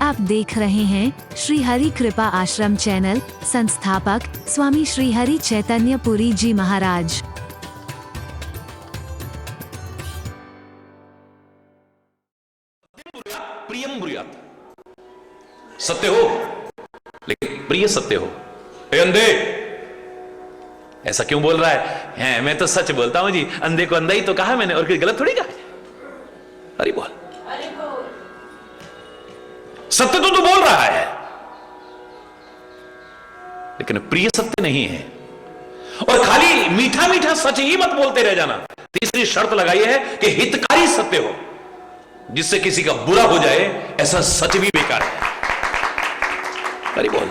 आप देख रहे हैं श्री हरि कृपा आश्रम चैनल। संस्थापक स्वामी श्री हरि चैतन्य पुरी जी महाराज। प्रियम ब्रूयात, सत्य हो लेकिन प्रिय सत्य हो। ए अंधे, ऐसा क्यों बोल रहा है? मैं तो सच बोलता हूं जी। अंधे को अंधा ही तो कहा मैंने, और कोई गलत थोड़ी कहा। अरे बोल, सत्य तो तू बोल रहा है लेकिन प्रिय सत्य नहीं है। और खाली मीठा मीठा सच ही मत बोलते रह जाना। तीसरी शर्त लगाई है कि हितकारी सत्य हो, जिससे किसी का बुरा हो जाए ऐसा सच भी बेकार है। अरे बोल,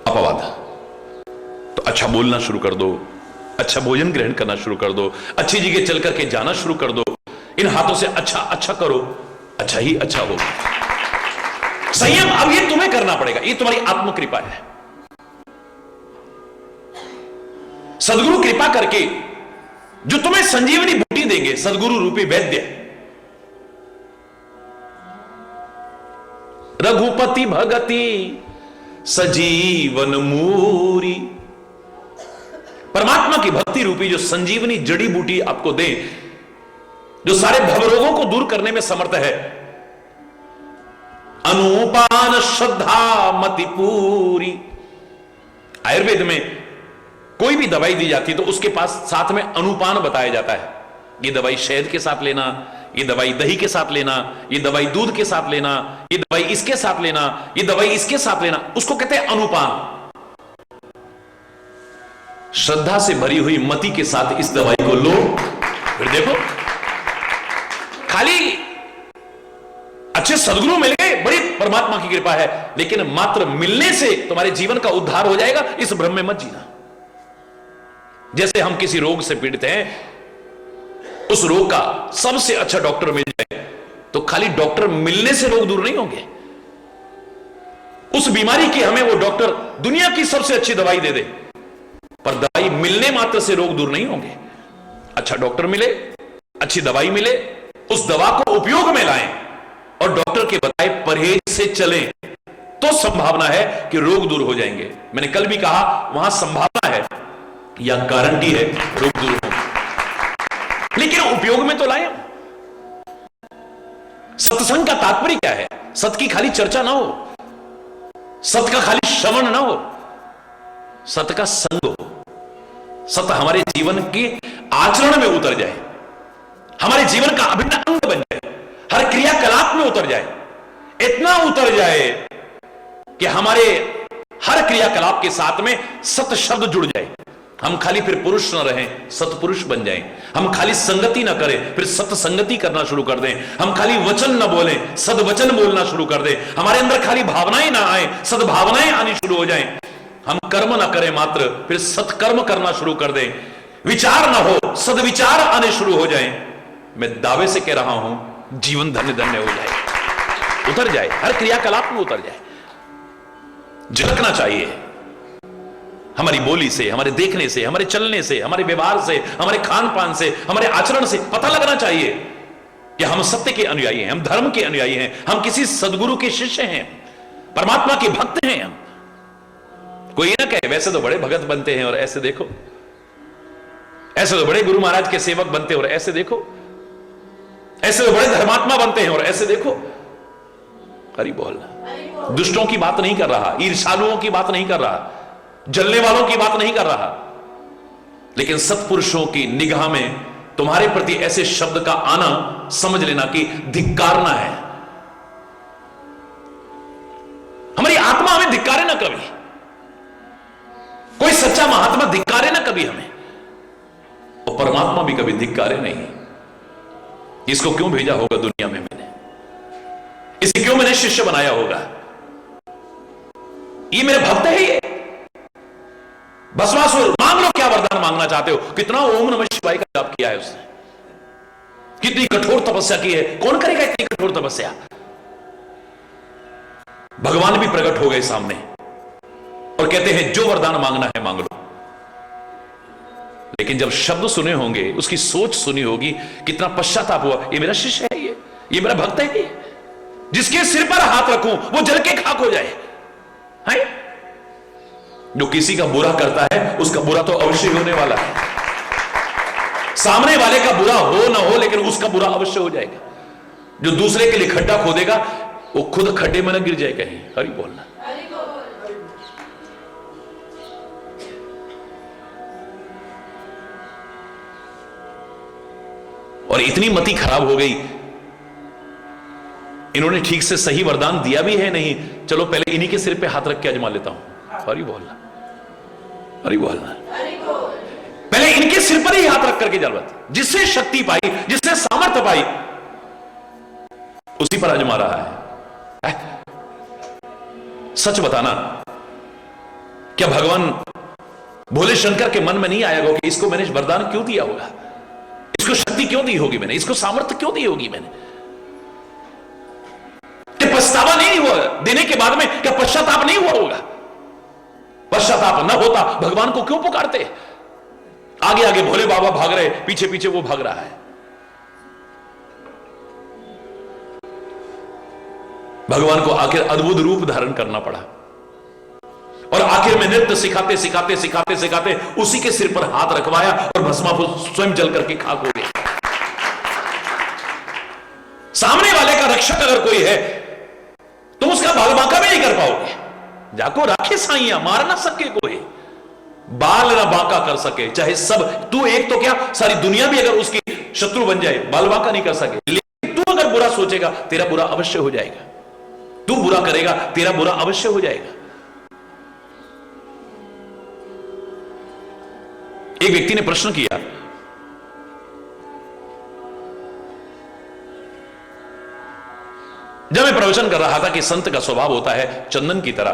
अपवाद। तो अच्छा बोलना शुरू कर दो, अच्छा भोजन ग्रहण करना शुरू कर दो, अच्छी जगह चल करके जाना शुरू कर दो। इन हाथों से अच्छा अच्छा करो, अच्छा ही अच्छा हो। संयम अब ये तुम्हें करना पड़ेगा, ये तुम्हारी आत्मकृपा है। सदगुरु कृपा करके जो तुम्हें संजीवनी बूटी देंगे, सदगुरु रूपी वैद्य, रघुपति भगति सजीवन मूरी, परमात्मा की भक्ति रूपी जो संजीवनी जड़ी बूटी आपको दे, जो सारे भवरोगों को दूर करने में समर्थ है। अनुपान श्रद्धा मति पूरी। आयुर्वेद में कोई भी दवाई दी जाती है तो उसके पास साथ में अनुपान बताया जाता है। ये दवाई शहद के साथ लेना, ये दवाई दही के साथ लेना, ये दवाई दूध के साथ लेना, ये दवाई इसके साथ लेना, ये दवाई इसके साथ लेना, उसको कहते हैं अनुपान। श्रद्धा से भरी हुई मति के साथ इस दवाई को लो, फिर देखो खाली अच्छे सदगुरु मिल गए, बड़ी परमात्मा की कृपा है, लेकिन मात्र मिलने से तुम्हारे जीवन का उद्धार हो जाएगा, इस भ्रम में मत जीना। जैसे हम किसी रोग से पीड़ित हैं, उस रोग का सबसे अच्छा डॉक्टर मिल जाए तो खाली डॉक्टर मिलने से रोग दूर नहीं होंगे। उस बीमारी की हमें वो डॉक्टर दुनिया की सबसे अच्छी दवाई दे दे, पर दवाई मिलने मात्र से रोग दूर नहीं होंगे। अच्छा डॉक्टर मिले, अच्छी दवाई मिले, उस दवा को उपयोग में लाएं और डॉक्टर के बताए परहेज से चलें, तो संभावना है कि रोग दूर हो जाएंगे। मैंने कल भी कहा, वहां संभावना है या गारंटी है रोग दूर हो, लेकिन उपयोग में तो लाएं। सत्संग का तात्पर्य क्या है? सत्य की खाली चर्चा ना हो, सत्य का खाली श्रवण ना हो, सत्य का संग हो। सत्य हमारे जीवन के आचरण में उतर जाए, हमारे जीवन का अभिन्न अंग बन जाए, हर क्रियाकलाप में उतर जाए, इतना उतर जाए कि हमारे हर क्रियाकलाप के साथ में सत्य शब्द जुड़ जाए। हम खाली फिर पुरुष न रहें, सतपुरुष बन जाएं। हम खाली संगति न करें, फिर सत्य संगति करना शुरू कर दें। हम खाली वचन न बोलें, सदवचन बोलना शुरू कर दें। हमारे अंदर खाली भावनाएं ना आए, सद्भावनाएं आनी शुरू हो जाएं। हम कर्म ना करें मात्र, फिर सत्कर्म करना शुरू कर दें। विचार ना हो, सदविचार आने शुरू हो जाएं। मैं दावे से कह रहा हूं, जीवन धन्य धन्य हो जाए, उतर जाए, हर क्रियाकलाप में उतर जाए। झलकना चाहिए हमारी बोली से, हमारे देखने से, हमारे चलने से, हमारे व्यवहार से, हमारे खान पान से, हमारे आचरण से पता लगना चाहिए कि हम सत्य के अनुयायी हैं, हम धर्म के अनुयायी हैं, हम किसी सदगुरु के शिष्य हैं, परमात्मा के भक्त हैं। हम कोई ना कहे वैसे तो बड़े भगत बनते हैं और ऐसे देखो, ऐसे तो बड़े गुरु महाराज के सेवक बनते हैं और ऐसे देखो, ऐसे तो बड़े धर्मात्मा बनते हैं और ऐसे देखो। हरि बोल। दुष्टों की बात नहीं कर रहा, ईर्ष्यालुओं की बात नहीं कर रहा, जलने वालों की बात नहीं कर रहा, लेकिन सत्पुरुषों की निगाह में तुम्हारे प्रति ऐसे शब्द का आना समझ लेना कि धिक्कारना है। हमारी आत्मा हमें धिक्कारे ना कभी, कोई सच्चा महात्मा धिक्कारे ना कभी हमें, और परमात्मा भी कभी धिक्कारे नहीं। इसको क्यों भेजा होगा दुनिया में मैंने, इसे क्यों मैंने शिष्य बनाया होगा? ये मेरे भक्त है। ये भस्मासुर, मांग लो क्या वरदान मांगना चाहते हो। कितना ओम नमः शिवाय का जाप किया है उसने, कितनी कठोर तपस्या की है। कौन करेगा इतनी कठोर तपस्या? भगवान भी प्रकट हो गए सामने और कहते हैं जो वरदान मांगना है मांग लो। लेकिन जब शब्द सुने होंगे, उसकी सोच सुनी होगी, कितना पश्चाताप हुआ, ये मेरा शिष्य है, ये मेरा भक्त है, जिसके सिर पर हाथ रखूं वो जल के खाक हो जाए, है? जो किसी का बुरा करता है उसका बुरा तो अवश्य होने वाला है। सामने वाले का बुरा हो ना हो, लेकिन उसका बुरा अवश्य हो जाएगा। जो दूसरे के लिए खड्डा खोदेगा वो खुद खड्डे में न गिर जाए कहीं। हरि बोलना। और इतनी मति खराब हो गई, इन्होंने ठीक से सही वरदान दिया भी है नहीं, चलो पहले इन्हीं के सिर पे हाथ रख के आजमा लेता हूं। हरि बोलना, हरि बोलना। पहले इनके सिर पर ही हाथ रख करके जलवत, जिससे शक्ति पाई, जिससे सामर्थ्य पाई, उसी पर आजमा रहा है। सच बताना, क्या भगवान भोले शंकर के मन में नहीं आया होगा कि इसको मैंने वरदान क्यों दिया होगा, इसको शक्ति क्यों दी होगी मैंने, इसको सामर्थ्य क्यों दी होगी मैंने? क्या पछतावा नहीं हुआ देने के बाद में? क्या पश्चाताप नहीं हुआ होगा? पश्चाताप न होता भगवान को क्यों पुकारते? आगे आगे भोले बाबा भाग रहे, पीछे पीछे वो भाग रहा है। भगवान को आखिर अद्भुत रूप धारण करना पड़ा, और आखिर में नृत्य सिखाते सिखाते सिखाते सिखाते उसी के सिर पर हाथ रखवाया और भस्मासुर स्वयं जल करके खाक हो गया। सामने वाले का रक्षक अगर कोई है तुम उसका बाल बांका भी नहीं कर पाओगे। जाको राखे साइया, मार ना सके कोई, बाल ना बांका कर सके, चाहे सब तू एक तो क्या सारी दुनिया भी अगर उसकी शत्रु बन जाए, बाल बांका नहीं कर सके। लेकिन तू अगर बुरा सोचेगा तेरा बुरा अवश्य हो जाएगा, तू बुरा करेगा तेरा बुरा अवश्य हो जाएगा। एक व्यक्ति ने प्रश्न किया, जब मैं प्रवचन कर रहा था कि संत का स्वभाव होता है चंदन की तरह,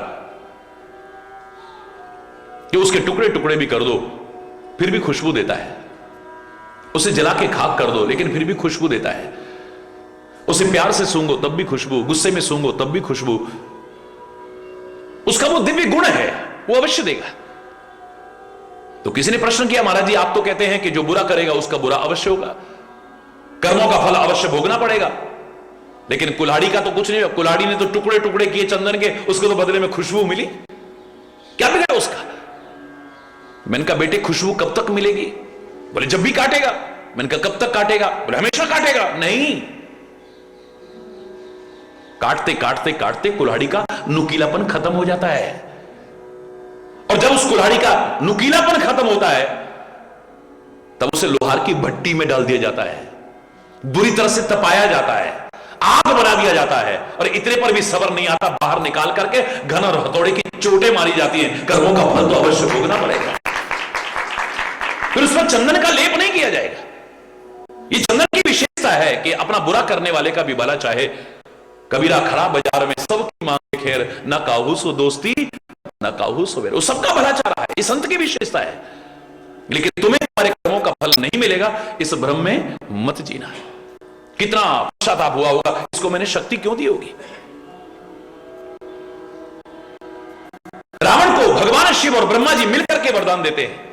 कि उसके टुकड़े टुकड़े भी कर दो फिर भी खुशबू देता है, उसे जला के खाक कर दो लेकिन फिर भी खुशबू देता है, उसे प्यार से सूंघो तब भी खुशबू, गुस्से में सूंघो तब भी खुशबू, उसका वो दिव्य गुण है, वो अवश्य देगा। तो किसी ने प्रश्न किया, महाराज जी आप तो कहते हैं कि जो बुरा करेगा उसका बुरा अवश्य होगा, कर्मों का फल अवश्य भोगना पड़ेगा, लेकिन कुल्हाड़ी का तो कुछ नहीं, कुल्हाड़ी ने तो टुकड़े टुकड़े किए चंदन के, उसको तो बदले में खुशबू मिली, क्या बिगड़ा उसका? मैंने कहा बेटे खुशबू कब तक मिलेगी? बोले जब भी काटेगा। मैंने कहा कब तक काटेगा? बोले हमेशा काटेगा। नहीं, काटते काटते काटते कुल्हाड़ी का नुकीलापन खत्म हो जाता है, और जब उस कुल्हाड़ी का नुकीलापन खत्म होता है तब उसे लोहार की भट्टी में डाल दिया जाता है, बुरी तरह से तपाया जाता है, आग बना दिया जाता है, और इतने पर भी सब्र नहीं आता, बाहर निकाल करके घन और हथौड़े की चोटें मारी जाती हैं, कर्मों का फल तो अवश्य भोगना पड़ेगा। फिर उस पर चंदन का लेप नहीं किया जाएगा। ये चंदन की विशेषता है कि अपना बुरा करने वाले का भी भला चाहे। कबीरा खड़ा बाजार में सबकी मांगे खैर, ना काहू सो दोस्ती ना काहू सो बैर, वो सबका भला चाह रहा है, ये संत की विशेषता है। लेकिन तुम्हें तुम्हारे कर्मों का फल नहीं मिलेगा, इस भ्रम में मत जीना। कितना पश्चाताप हुआ होगा, इसको मैंने शक्ति क्यों दी होगी? रावण को भगवान शिव और ब्रह्मा जी मिलकर के वरदान देते हैं,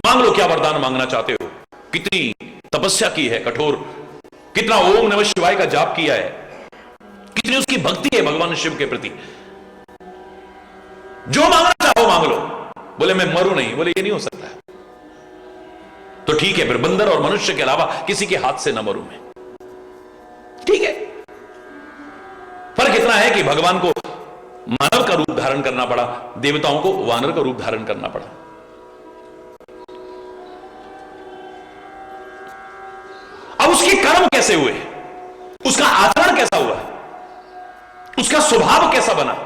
मांग लो क्या वरदान मांगना चाहते हो। कितनी तपस्या की है कठोर, कितना ओम नमः शिवाय का जाप किया है, कितनी उसकी भक्ति है भगवान शिव के प्रति। जो मांगना चाहो मांग लो। बोले मैं मरूं नहीं, बोले ये नहीं हो सकता। तो ठीक है, फिर बंदर और मनुष्य के अलावा किसी के हाथ से न मरूं मैं, ठीक है। फर्क इतना है कि भगवान को मानव का रूप धारण करना पड़ा, देवताओं को वानर का रूप धारण करना पड़ा। अब उसके कर्म कैसे हुए, उसका आचरण कैसा हुआ, उसका स्वभाव कैसा बना,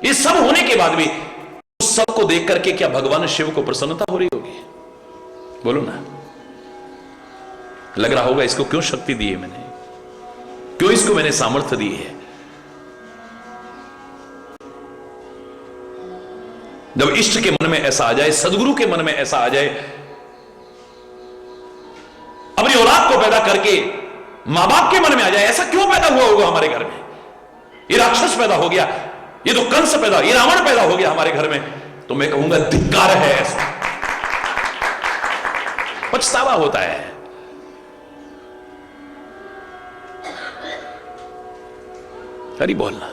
ये सब होने के बाद भी उस सब को देख करके क्या भगवान शिव को प्रसन्नता हो रही होगी? बोलो ना। लग रहा होगा इसको क्यों शक्ति दी है मैंने, क्यों इसको मैंने सामर्थ्य दी है। जब इष्ट के मन में ऐसा आ जाए, सदगुरु के मन में ऐसा आ जाए, अपनी औलाद को पैदा करके मां बाप के मन में आ जाए, ऐसा क्यों पैदा हुआ होगा हमारे घर में? ये राक्षस पैदा हो गया, ये तो कंस पैदा, ये रावण पैदा हो गया हमारे घर में, तो मैं कहूंगा धिक्कार है ऐसा। पछतावा होता है। हरि बोलना।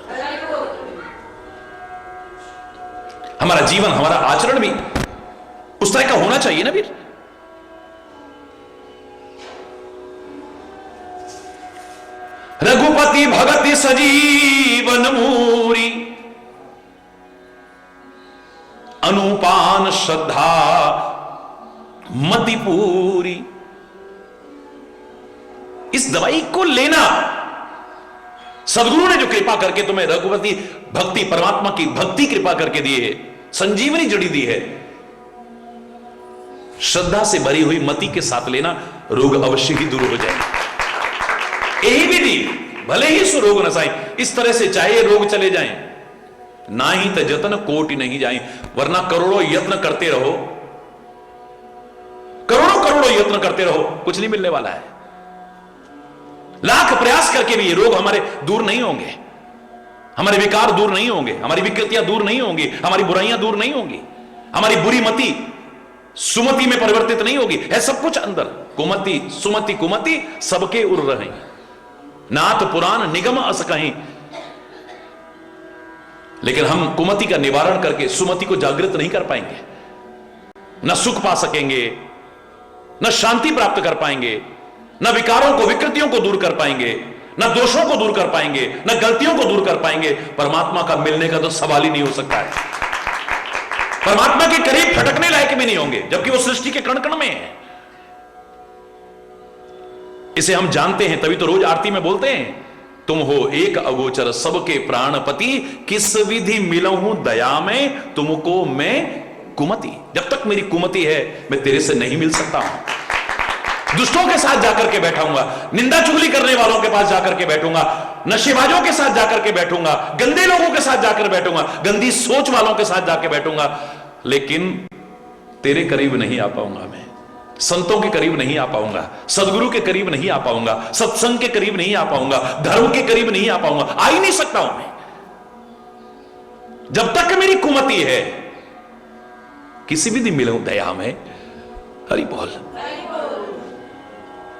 हमारा जीवन, हमारा आचरण भी उस तरह का होना चाहिए ना वीर। रघुपति भगति सजीवन मूरी, अनुपान श्रद्धा मति पूरी। इस दवाई को लेना, सदगुरु ने जो कृपा करके तुम्हें रघुपति भक्ति, परमात्मा की भक्ति कृपा करके दी है, संजीवनी जड़ी दी है, श्रद्धा से भरी हुई मति के साथ लेना, रोग अवश्य ही दूर हो जाए। यही विधि, भले ही सो रोग नसाई, इस तरह से चाहे रोग चले जाएं, ना ही तो जतन कोटि नहीं जाए, वरना करोड़ों यत्न करते रहो, करोड़ों करोड़ों यत्न करते रहो, कुछ नहीं मिलने वाला है। लाख प्रयास करके भी ये रोग हमारे दूर नहीं होंगे, हमारे विकार दूर नहीं होंगे, हमारी विकृतियां दूर नहीं होंगी, हमारी बुराइयां दूर नहीं होंगी, हमारी बुरी मति सुमति में परिवर्तित नहीं होगी। है सब कुछ अंदर, कुमति सुमति कुमति सबके उर रहे, नाथ पुराण निगम अस कहीं। लेकिन हम कुमति का निवारण करके सुमति को जागृत नहीं कर पाएंगे, न सुख पा सकेंगे, न शांति प्राप्त कर पाएंगे, न विकारों को, विकृतियों को दूर कर पाएंगे, न दोषों को दूर कर पाएंगे, न गलतियों को दूर कर पाएंगे। परमात्मा का मिलने का तो सवाल ही नहीं हो सकता है। परमात्मा के करीब फटकने लायक भी नहीं होंगे, जबकि वो सृष्टि के कण कण में है। इसे हम जानते हैं, तभी तो रोज आरती में बोलते हैं, तुम हो एक अगोचर सबके प्राणपति, किस विधि मिलऊं दया में तुमको मैं कुमति। जब तक मेरी कुमति है, मैं तेरे से नहीं मिल सकता हूं। दुष्टों के साथ जाकर के बैठाऊंगा, निंदा चुगली करने वालों के पास जाकर के बैठूंगा, नशेबाजों के साथ जाकर के बैठूंगा, गंदे लोगों के साथ जाकर बैठूंगा, गंदी सोच वालों के साथ जाकर बैठूंगा, लेकिन तेरे करीब नहीं आ पाऊंगा। मैं संतों के करीब नहीं आ पाऊंगा, सदगुरु के करीब नहीं आ पाऊंगा, सत्संग के करीब नहीं आ पाऊंगा, धर्म के करीब नहीं आ पाऊंगा, आ ही नहीं सकता हूं मैं। जब तक मेरी कुमति है, किसी भी दिन मिलूं दया में। हरि बोल।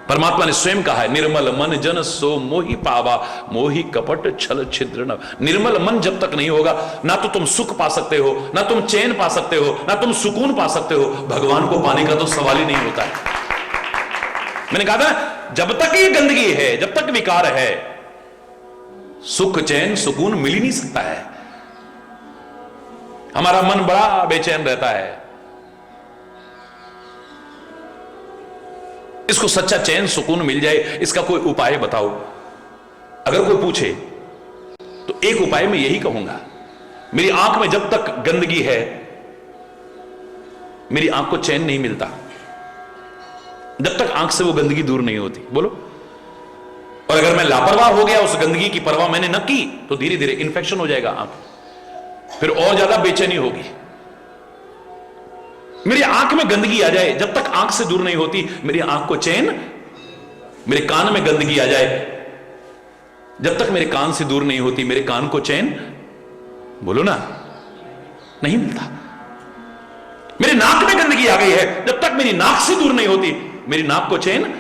परमात्मा ने स्वयं कहा है, निर्मल मन जन सो मोहि पावा, मोहि कपट छल छिद्र न। निर्मल मन जब तक नहीं होगा, ना तो तुम सुख पा सकते हो, ना तुम चैन पा सकते हो, ना तुम सुकून पा सकते हो। भगवान को पाने का तो सवाल ही नहीं होता है। मैंने कहा था, जब तक ये गंदगी है, जब तक विकार है, सुख चैन सुकून मिल ही नहीं सकता है। हमारा मन बड़ा बेचैन रहता है। इसको सच्चा चैन सुकून मिल जाए, इसका कोई उपाय बताओ। अगर कोई पूछे तो एक उपाय मैं यही कहूंगा, मेरी आंख में जब तक गंदगी है, मेरी आंख को चैन नहीं मिलता, जब तक आंख से वो गंदगी दूर नहीं होती। बोलो। और अगर मैं लापरवाह हो गया, उस गंदगी की परवाह मैंने न की, तो धीरे धीरे इंफेक्शन हो जाएगा आंख, फिर और ज्यादा बेचैनी होगी। मेरी आंख में गंदगी आ जाए, जब तक आंख से दूर नहीं होती मेरी आंख को चैन, मेरे कान में गंदगी आ जाए, जब तक मेरे कान से दूर नहीं होती मेरे कान को चैन, बोलो ना, नहीं मिलता। मेरे नाक में गंदगी आ गई है, जब तक मेरी नाक से दूर नहीं होती मेरी नाक को चैन।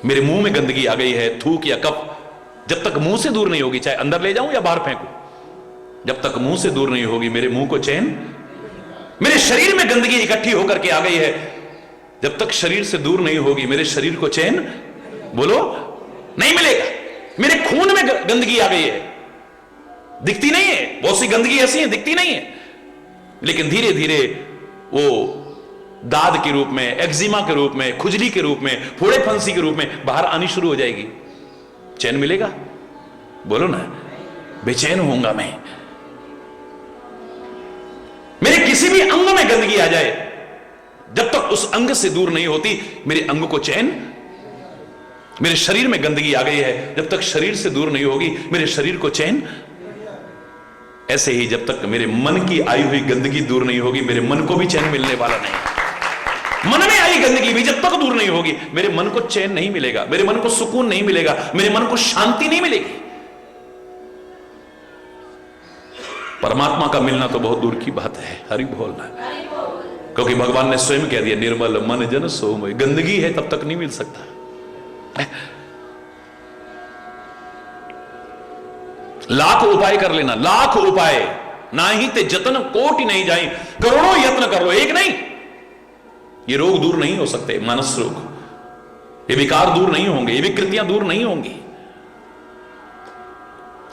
मेरे मुंह में गंदगी आ गई है, थूक या कफ, जब तक मुंह से दूर नहीं होगी, चाहे अंदर ले जाऊं या बाहर फेंकूं, जब तक मुंह से दूर नहीं होगी मेरे मुंह को चैन। मेरे शरीर में गंदगी इकट्ठी होकर के आ गई है, जब तक शरीर से दूर नहीं होगी मेरे शरीर को चैन, बोलो, नहीं मिलेगा। मेरे खून में गंदगी आ गई है, दिखती नहीं है, बहुत सी गंदगी ऐसी है दिखती नहीं है, लेकिन धीरे धीरे वो दाद के रूप में, एक्जिमा के रूप में, खुजली के रूप में, फोड़े फंसी के रूप में बाहर आनी शुरू हो जाएगी। चैन मिलेगा? बोलो ना, बेचैन होऊंगा मैं। मेरे किसी भी अंग में गंदगी आ जाए, जब तक उस अंग से दूर नहीं होती मेरे अंग को चैन। मेरे शरीर में गंदगी आ गई है, जब तक शरीर से दूर नहीं होगी मेरे शरीर को चैन। ऐसे ही जब तक मेरे मन की आई हुई गंदगी दूर नहीं होगी मेरे मन को भी चैन मिलने वाला नहीं। मन में आई गंदगी भी जब तक दूर नहीं होगी मेरे मन को चैन नहीं मिलेगा, मेरे मन को सुकून नहीं मिलेगा, मेरे मन को शांति नहीं मिलेगी। परमात्मा का मिलना तो बहुत दूर की बात है। हरि बोलना। क्योंकि भगवान ने स्वयं कह दिया, निर्मल मन जन सोमय। गंदगी है तब तक नहीं मिल सकता। लाख उपाय कर लेना, लाख उपाय ना ही ते जतन कोटि नहीं जाए, करोड़ों यत्न कर लो, एक नहीं। ये रोग दूर नहीं हो सकते, मानस रोग, ये विकार दूर नहीं होंगे, ये विकृतियां दूर नहीं होंगी,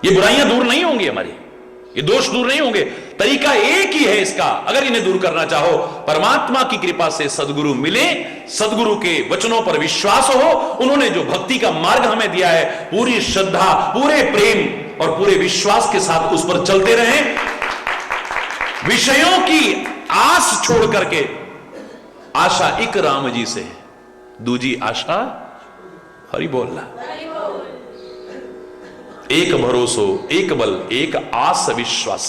ये बुराइयां दूर नहीं होंगी हमारी, ये दोष दूर नहीं होंगे। तरीका एक ही है इसका, अगर इन्हें दूर करना चाहो, परमात्मा की कृपा से सदगुरु मिले, सदगुरु के वचनों पर विश्वास हो, उन्होंने जो भक्ति का मार्ग हमें दिया है, पूरी श्रद्धा, पूरे प्रेम और पूरे विश्वास के साथ उस पर चलते रहें। विषयों की आस छोड़ करके, आशा एक राम जी से, दूजी आशा हरि बोलना, एक भरोसो, एक बल, एक आस विश्वास,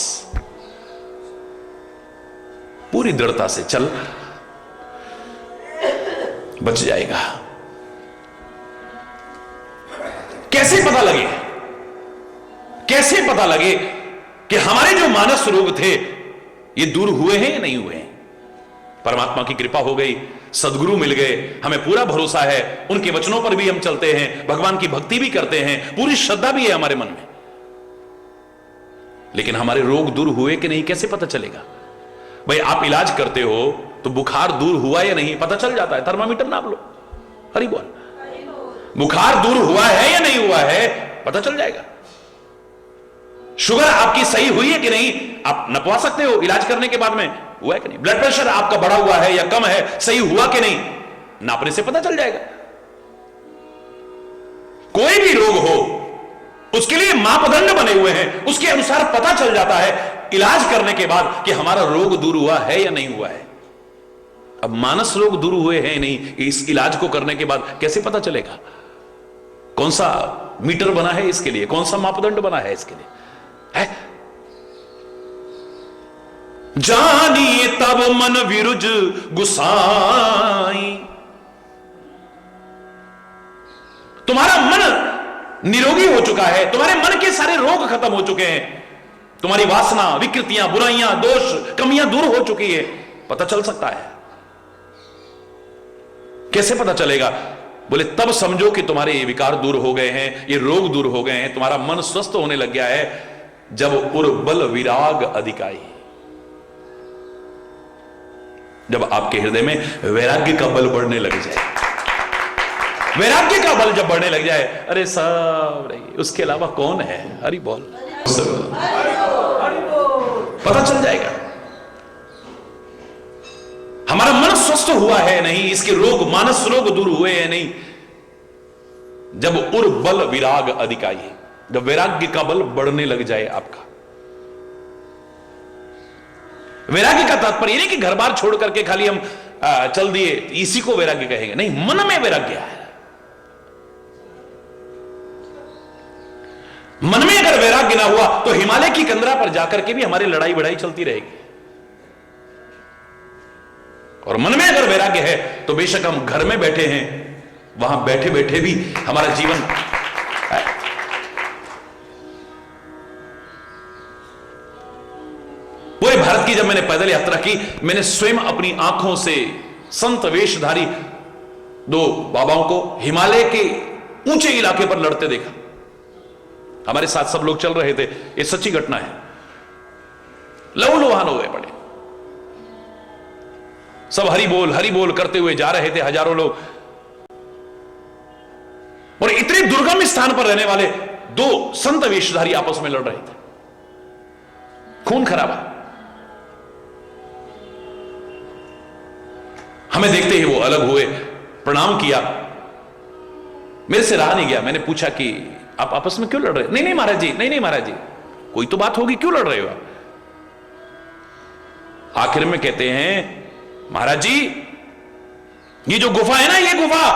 पूरी दृढ़ता से चल, बच जाएगा। कैसे पता लगे, कैसे पता लगे कि हमारे जो मानस रोग थे ये दूर हुए हैं या नहीं हुए हैं? परमात्मा की कृपा हो गई, सदगुरु मिल गए, हमें पूरा भरोसा है, उनके वचनों पर भी हम चलते हैं, भगवान की भक्ति भी करते हैं, पूरी श्रद्धा भी है हमारे मन में। लेकिन हमारे रोग दूर हुए कि नहीं कैसे पता चलेगा? भाई आप इलाज करते हो तो बुखार दूर हुआ या नहीं पता चल जाता है, थर्मामीटर नाप लो, हरि बोल। बुखार दूर हुआ है या नहीं हुआ है पता चल जाएगा। शुगर आपकी सही हुई है कि नहीं आप नपवा सकते हो इलाज करने के बाद में, हुआ है कि नहीं। ब्लड प्रेशर आपका बढ़ा हुआ है या कम है, सही हुआ कि नहीं, नापने से पता चल जाएगा। कोई भी रोग हो उसके लिए मापदंड बने हुए हैं, उसके अनुसार पता चल जाता है इलाज करने के बाद कि हमारा रोग दूर हुआ है या नहीं हुआ है। अब मानस रोग दूर हुए हैं नहीं, इस इलाज को करने के बाद कैसे पता चलेगा? कौन सा मीटर बना है इसके लिए, कौन सा मापदंड बना है इसके लिए है? जानिए तब मन विरुज गुसाई, तुम्हारा मन निरोगी हो चुका है, तुम्हारे मन के सारे रोग खत्म हो चुके हैं, तुम्हारी वासना, विकृतियां, बुराइयां, दोष, कमियां दूर हो चुकी है, पता चल सकता है। कैसे पता चलेगा? बोले तब समझो कि तुम्हारे ये विकार दूर हो गए हैं, ये रोग दूर हो गए हैं, तुम्हारा मन स्वस्थ होने लग गया है, जब उर्बल विराग अधिकाई, जब आपके हृदय में वैराग्य का बल बढ़ने लग जाए। वैराग्य का बल जब बढ़ने लग जाए, अरे सब रही, उसके अलावा कौन है, हरि बोल, पता चल जाएगा हमारा मन स्वस्थ हुआ है नहीं, इसके रोग, मानस रोग दूर हुए हैं नहीं, जब उर्बल विराग अधिकाई, जब वैराग्य का बल बढ़ने लग जाए आपका। वैराग्य का तात्पर्य नहीं कि घर बार छोड़ करके खाली हम चल दिए, इसी को वैराग्य कहेंगे, नहीं, मन में वैराग्य है। मन में अगर वैराग्य ना हुआ तो हिमालय की कंदरा पर जाकर के भी हमारी लड़ाई बढ़ाई चलती रहेगी। और मन में अगर वैराग्य है तो बेशक हम घर में बैठे हैं, वहां बैठे बैठे भी हमारा जीवन पूरे भारत की जब मैंने पैदल यात्रा की, मैंने स्वयं अपनी आंखों से संत वेशधारी दो बाबाओं को हिमालय के ऊंचे इलाके पर लड़ते देखा। हमारे साथ सब लोग चल रहे थे, ये सच्ची घटना है। लहूलुहान हो गए पड़े, सब हरि बोल करते हुए जा रहे थे, हजारों लोग। और इतने दुर्गम स्थान पर रहने वाले दो संत वेशधारी आपस में लड़ रहे थे, खून खराबा। हमें देखते ही वो अलग हुए, प्रणाम किया, मेरे से रहा नहीं गया। मैंने पूछा कि आप आपस में क्यों लड़ रहे? नहीं महाराज जी, नहीं महाराज जी, कोई तो बात होगी, क्यों लड़ रहे हो आप? आखिर में कहते हैं, महाराज जी ये जो गुफा है ना, ये गुफा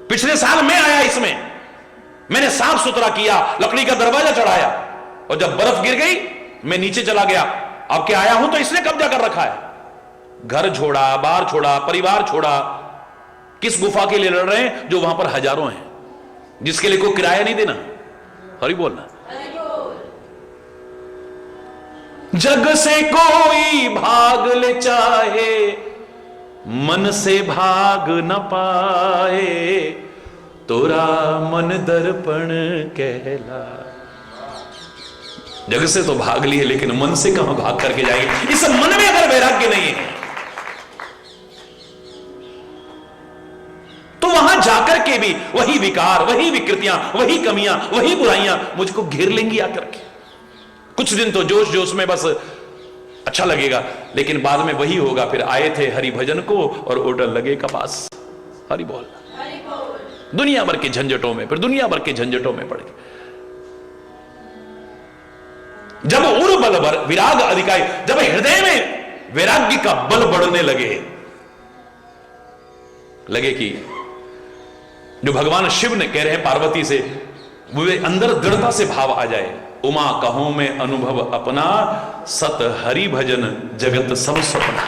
पिछले साल मैं आया, इसमें मैंने साफ सुथरा किया, लकड़ी का दरवाजा चढ़ाया, और जब बर्फ गिर गई मैं नीचे चला गया। अब क्या आया हूं तो इसने कब्जा कर रखा है, घर छोड़ा, बार छोड़ा, परिवार छोड़ा। किस गुफा के लिए लड़ रहे हैं? जो वहां पर हजारों हैं, जिसके लिए कोई किराया नहीं देना, हरि बोलना। जग से कोई भाग ले चाहे, मन से भाग न पाए, तोरा मन दर्पण कहला। जग से तो भाग लिए, लेकिन मन से कहां भाग करके जाएंगे। इस मन में अगर वैराग्य नहीं है तो वहां जाकर के भी वही विकार, वही विकृतियां, वही कमियां, वही बुराइयां मुझको घेर लेंगी आकर के। कुछ दिन तो जोश जोश में बस अच्छा लगेगा, लेकिन बाद में वही होगा। फिर आए थे हरि भजन को और होटल लगे कपास। हरि बोल। दुनिया भर के झंझटों में, फिर दुनिया भर के झंझटों में पड़ गए। जब उर बल भर विराग अधिकाई, जब हृदय में वैराग्य का बल बढ़ने लगे कि जो भगवान शिव ने कह रहे हैं पार्वती से, वे अंदर दृढ़ता से भाव आ जाए। उमा कहो में अनुभव अपना, सत हरि भजन जगत सब सपना।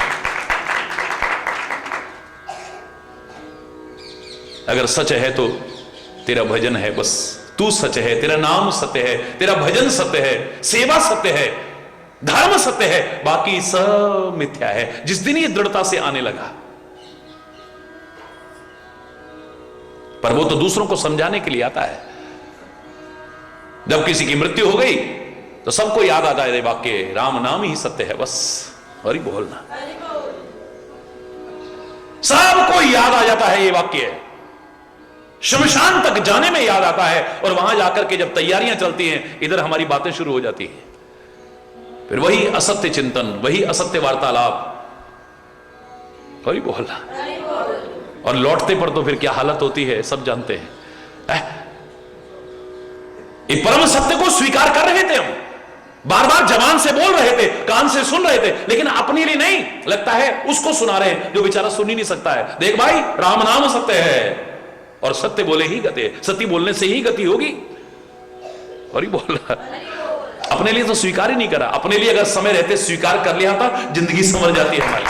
अगर सच है तो तेरा भजन है, बस तू सच है, तेरा नाम सत्य है, तेरा भजन सत्य है, सेवा सत्य है, धर्म सत्य है, बाकी सब मिथ्या है। जिस दिन ये दृढ़ता से आने लगा, पर वो तो दूसरों को समझाने के लिए आता है। जब किसी की मृत्यु हो गई तो सबको याद आता है वाक्य, राम नाम ही सत्य है, बस हरि बोलना। सबको याद आ जाता है ये वाक्य, शमशान तक जाने में याद आता है। और वहां जाकर के जब तैयारियां चलती हैं, इधर हमारी बातें शुरू हो जाती हैं। फिर वही असत्य चिंतन, वही असत्य वार्तालाप, हरि बोलना। और लौटते पर तो फिर क्या हालत होती है सब जानते हैं। ये परम सत्य को स्वीकार कर रहे थे हम, बार बार जबान से बोल रहे थे, कान से सुन रहे थे, लेकिन अपने लिए नहीं। लगता है उसको सुना रहे हैं जो बेचारा सुन ही नहीं सकता है। देख भाई, राम नाम सत्य है और सत्य बोले ही गति है, सत्य बोलने से ही गति होगी। और ही बोल रहा, अपने लिए तो स्वीकार ही नहीं करा। अपने लिए अगर समय रहते स्वीकार कर लिया था, जिंदगी समझ जाती है हमारी।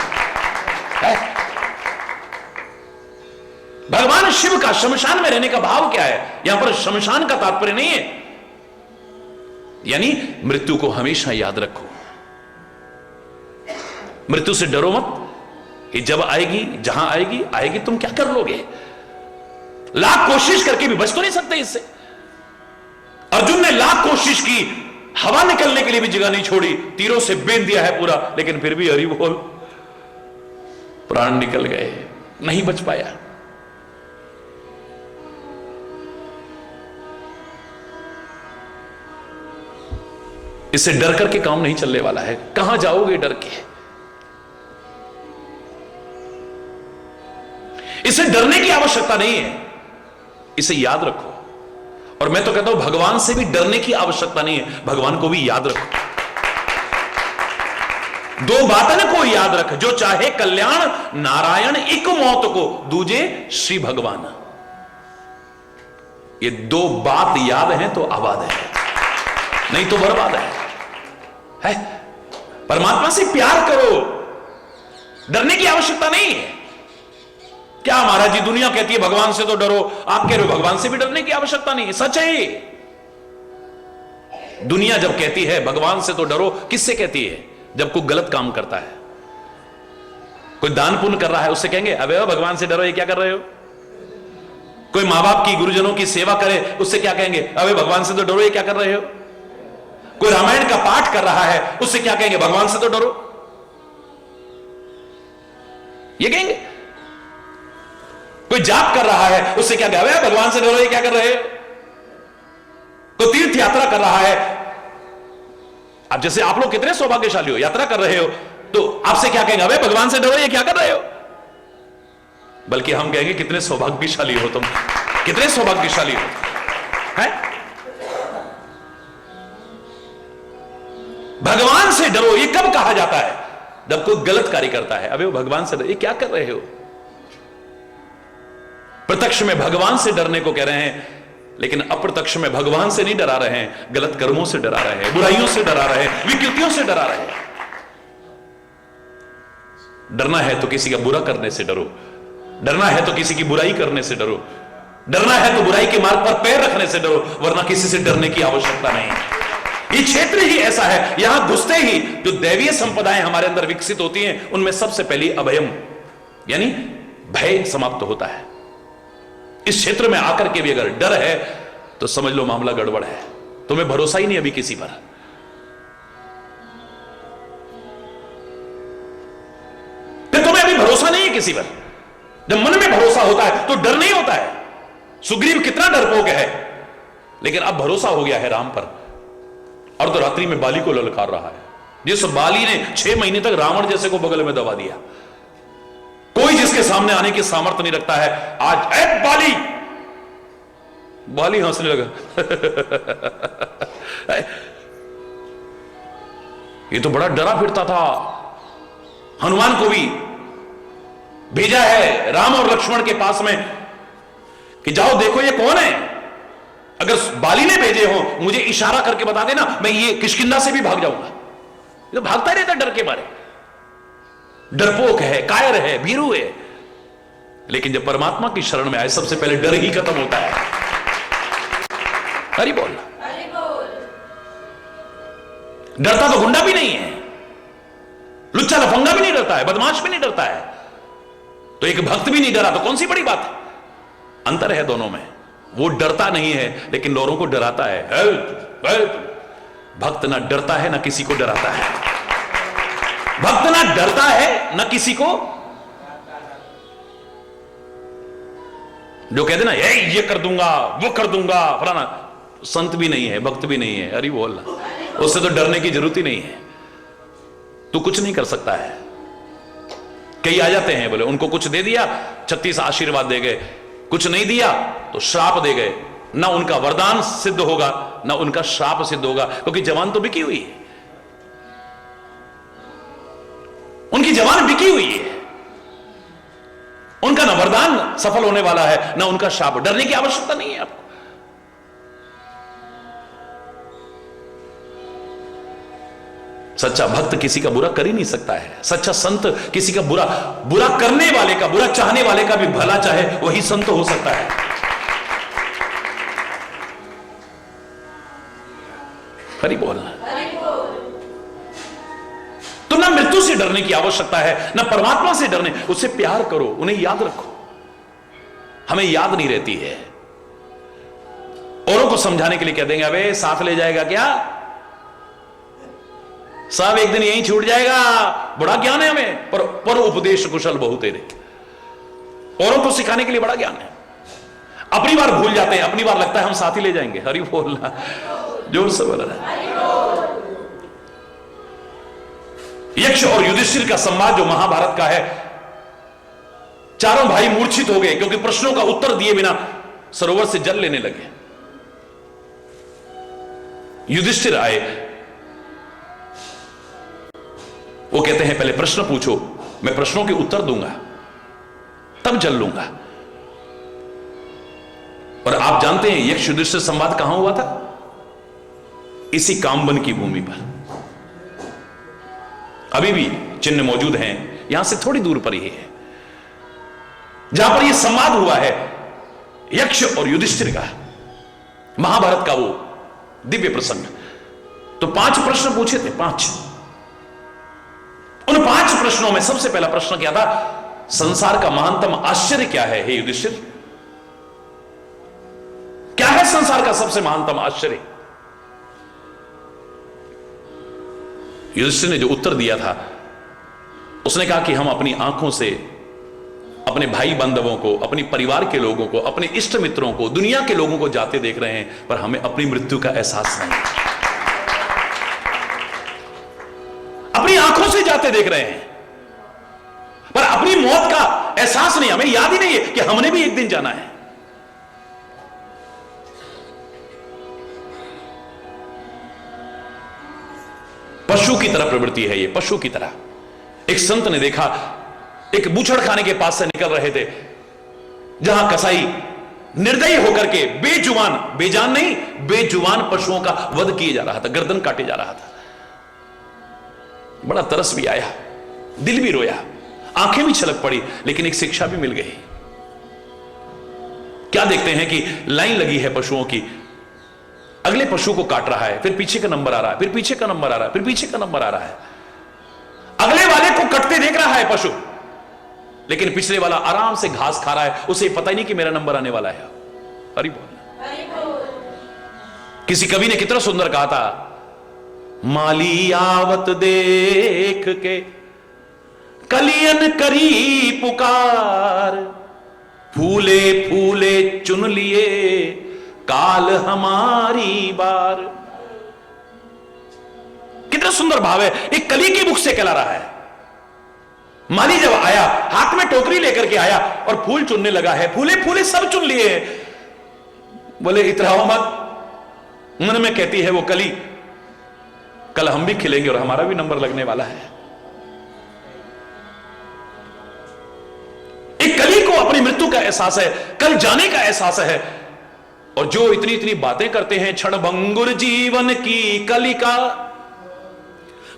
भगवान शिव का शमशान में रहने का भाव क्या है? यहां पर शमशान का तात्पर्य नहीं है, यानी मृत्यु को हमेशा याद रखो, मृत्यु से डरो मत कि जब आएगी, जहां आएगी आएगी, तुम क्या कर लोगे? लाख कोशिश करके भी बच तो नहीं सकते इससे। अर्जुन ने लाख कोशिश की, हवा निकलने के लिए भी जगह नहीं छोड़ी, तीरों से बेंध दिया है पूरा, लेकिन फिर भी हरि बोल, प्राण निकल गए, नहीं बच पाया। इससे डर करके काम नहीं चलने वाला है। कहां जाओगे डर के? इसे डरने की आवश्यकता नहीं है, इसे याद रखो। और मैं तो कहता हूं भगवान से भी डरने की आवश्यकता नहीं है, भगवान को भी याद रखो। दो बातन को याद रख, जो चाहे कल्याण नारायण एक मौत को, दूजे श्री भगवान। ये दो बात याद है तो आबाद है, नहीं तो बर्बाद है। परमात्मा से प्यार करो, डरने की आवश्यकता नहीं है। क्या महाराज जी दुनिया कहती है भगवान से तो डरो, आप कह रहे हो भगवान से भी डरने की आवश्यकता नहीं है। सच है, दुनिया जब कहती है भगवान से तो डरो, किससे कहती है? जब कोई गलत काम करता है, कोई दान पुण्य कर रहा है, उससे कहेंगे अबे भगवान से डरो, ये क्या कर रहे हो? कोई मां बाप की, गुरुजनों की सेवा करे, उससे क्या कहेंगे? अबे भगवान से तो डरो, ये क्या कर रहे हो? कोई रामायण का पाठ कर रहा है, उससे क्या कहेंगे? भगवान से तो डरो, ये कहेंगे। कोई जाप कर रहा है, उससे क्या कहेंगे? भगवान से डरो, ये क्या कर रहे हो? कोई तीर्थ यात्रा कर रहा है, अब जैसे आप लोग कितने सौभाग्यशाली हो, यात्रा कर रहे हो, तो आपसे क्या कहेंगे? अबे भगवान से डरो, ये क्या कर रहे हो? बल्कि हम कहेंगे कितने सौभाग्यशाली हो तुम, कितने सौभाग्यशाली हो। है? भगवान से डरो, ये कब कहा जाता है? जब कोई गलत कार्य करता है, अबे वो भगवान से डरो, ये क्या कर रहे हो? प्रत्यक्ष में भगवान से डरने को कह रहे हैं, लेकिन अप्रत्यक्ष में भगवान से नहीं डरा रहे हैं, गलत कर्मों से डरा रहे हैं, बुराइयों से डरा रहे हैं, विकृतियों से डरा रहे हैं। डरना है तो किसी का बुरा करने से डरो, डरना है तो किसी की बुराई करने से डरो, डरना है तो बुराई के मार्ग पर पैर रखने से डरो, वरना किसी से डरने की आवश्यकता नहीं है। ये क्षेत्र ही ऐसा है, यहां घुसते ही जो दैवीय संपदाएं हमारे अंदर विकसित होती हैं, उनमें सबसे पहली अभयम यानी भय समाप्त होता है। इस क्षेत्र में आकर के भी अगर डर है तो समझ लो मामला गड़बड़ है, तुम्हें भरोसा ही नहीं अभी किसी पर। फिर तुम्हें अभी भरोसा नहीं है किसी पर। जब मन में भरोसा होता है तो डर नहीं होता है। सुग्रीव कितना डरपोक है, लेकिन अब भरोसा हो गया है राम पर। और तो रात्रि में बाली को ललकार रहा है, जिस बाली ने 6 महीने तक रावण जैसे को बगल में दबा दिया, कोई जिसके सामने आने की सामर्थ्य नहीं रखता है, आज ए बाली, बाली हंसने लगा ये तो बड़ा डरा फिरता था। हनुमान को भी भेजा है राम और लक्ष्मण के पास में कि जाओ देखो ये कौन है। अगर बाली ने भेजे हो मुझे इशारा करके बता देना, मैं ये किष्किंधा से भी भाग जाऊंगा। ये तो भागता ही रहता डर के मारे, डरपोक है, कायर है, भीरू है। लेकिन जब परमात्मा की शरण में आए सबसे पहले डर ही खत्म होता है। हरि बोल। डरता तो गुंडा भी नहीं है, लुच्चा लफंगा भी नहीं डरता है, बदमाश भी नहीं डरता है, तो एक भक्त भी नहीं डरा तो कौन सी बड़ी बात है। अंतर है दोनों में। वो डरता नहीं है लेकिन लोगों को डराता है। भक्त ना डरता है ना किसी को डराता है। भक्त ना डरता है ना किसी को, जो कहते ना ये कर दूंगा वो कर दूंगा फलाना, संत भी नहीं है, भक्त भी नहीं है। अरे बोलना, उससे तो डरने की जरूरत ही नहीं है। तू कुछ नहीं कर सकता है। कई आ जाते हैं बोले उनको कुछ दे दिया 36 आशीर्वाद दे गए, कुछ नहीं दिया तो श्राप दे गए। ना उनका वरदान सिद्ध होगा ना उनका श्राप सिद्ध होगा, क्योंकि जवान तो बिकी हुई है, उनकी जवान बिकी हुई है। उनका ना वरदान सफल होने वाला है ना उनका श्राप। डरने की आवश्यकता नहीं है आपको। सच्चा भक्त किसी का बुरा कर ही नहीं सकता है। सच्चा संत किसी का बुरा करने वाले का, बुरा चाहने वाले का भी भला चाहे, वही संत हो सकता है। हरि बोलना। तो ना मृत्यु से डरने की आवश्यकता है ना परमात्मा से डरने। उससे प्यार करो, उन्हें याद रखो। हमें याद नहीं रहती है। औरों को समझाने के लिए कह देंगे अबे साथ ले जाएगा क्या, सब एक दिन यहीं छूट जाएगा, बड़ा ज्ञान है हमें। पर उपदेश कुशल बहु तेरे। औरों को सिखाने के लिए बड़ा ज्ञान है। अपनी बार भूल जाते हैं, अपनी बार लगता है हम साथ ही ले जाएंगे। हरि बोलना, जोर से बोल रहा है। यक्ष और युधिष्ठिर का संवाद जो महाभारत का है, चारों भाई मूर्छित हो गए क्योंकि प्रश्नों का उत्तर दिए बिना सरोवर से जल लेने लगे। युधिष्ठिर आए, वो कहते हैं पहले प्रश्न पूछो, मैं प्रश्नों के उत्तर दूंगा तब जल लूंगा। और आप जानते हैं यक्ष युधिष्ठिर संवाद कहां हुआ था? इसी कामबन की भूमि पर। अभी भी चिन्ह मौजूद हैं, यहां से थोड़ी दूर पर ही है जहां पर यह संवाद हुआ है यक्ष और युधिष्ठिर का, महाभारत का वो दिव्य प्रसंग। तो 5 प्रश्न पूछे थे, 5। उन 5 प्रश्नों में सबसे पहला प्रश्न क्या था? संसार का महानतम आश्चर्य क्या है हे युधिष्ठिर? क्या है संसार का सबसे महानतम आश्चर्य? युधिष्ठिर ने जो उत्तर दिया था, उसने कहा कि हम अपनी आंखों से अपने भाई बांधवों को, अपने परिवार के लोगों को, अपने इष्ट मित्रों को, दुनिया के लोगों को जाते देख रहे हैं, पर हमें अपनी मृत्यु का एहसास नहीं। अपनी आंखों से जाते देख रहे हैं पर अपनी मौत का एहसास नहीं, हमें याद ही नहीं है कि हमने भी एक दिन जाना है। पशु की तरह प्रवृत्ति है ये, पशु की तरह। एक संत ने देखा, एक बूचड़ खाने के पास से निकल रहे थे जहां कसाई निर्दयी होकर के बेजुबान, बेजान नहीं, बेजुबान पशुओं का वध किए जा रहा था, गर्दन काटे जा रहा था। बड़ा तरस भी आया, दिल भी रोया, आंखें भी छलक पड़ी, लेकिन एक शिक्षा भी मिल गई। क्या देखते हैं कि लाइन लगी है पशुओं की, अगले पशु को काट रहा है, फिर पीछे का नंबर आ रहा है, फिर पीछे का नंबर आ रहा है, फिर पीछे का नंबर आ रहा है। अगले वाले को कटते देख रहा है पशु, लेकिन पिछले वाला आराम से घास खा रहा है, उसे पता ही नहीं कि मेरा नंबर आने वाला है। हरि बोल। किसी कवि ने कितना सुंदर कहा था, माली आवत देख के कलियन करी पुकार, फूले फूले चुन लिए काल हमारी बार। कितना सुंदर भाव है, एक कली की मुख से कहला रहा है। माली जब आया, हाथ में टोकरी लेकर के आया और फूल चुनने लगा है, फूले फूले सब चुन लिए। बोले इतराओ मत, मन में कहती है वो कली, कल हम भी खिलेंगे और हमारा भी नंबर लगने वाला है। एक कली को अपनी मृत्यु का एहसास है, कल जाने का एहसास है। और जो इतनी इतनी बातें करते हैं, क्षण भंगुर जीवन की कलिका,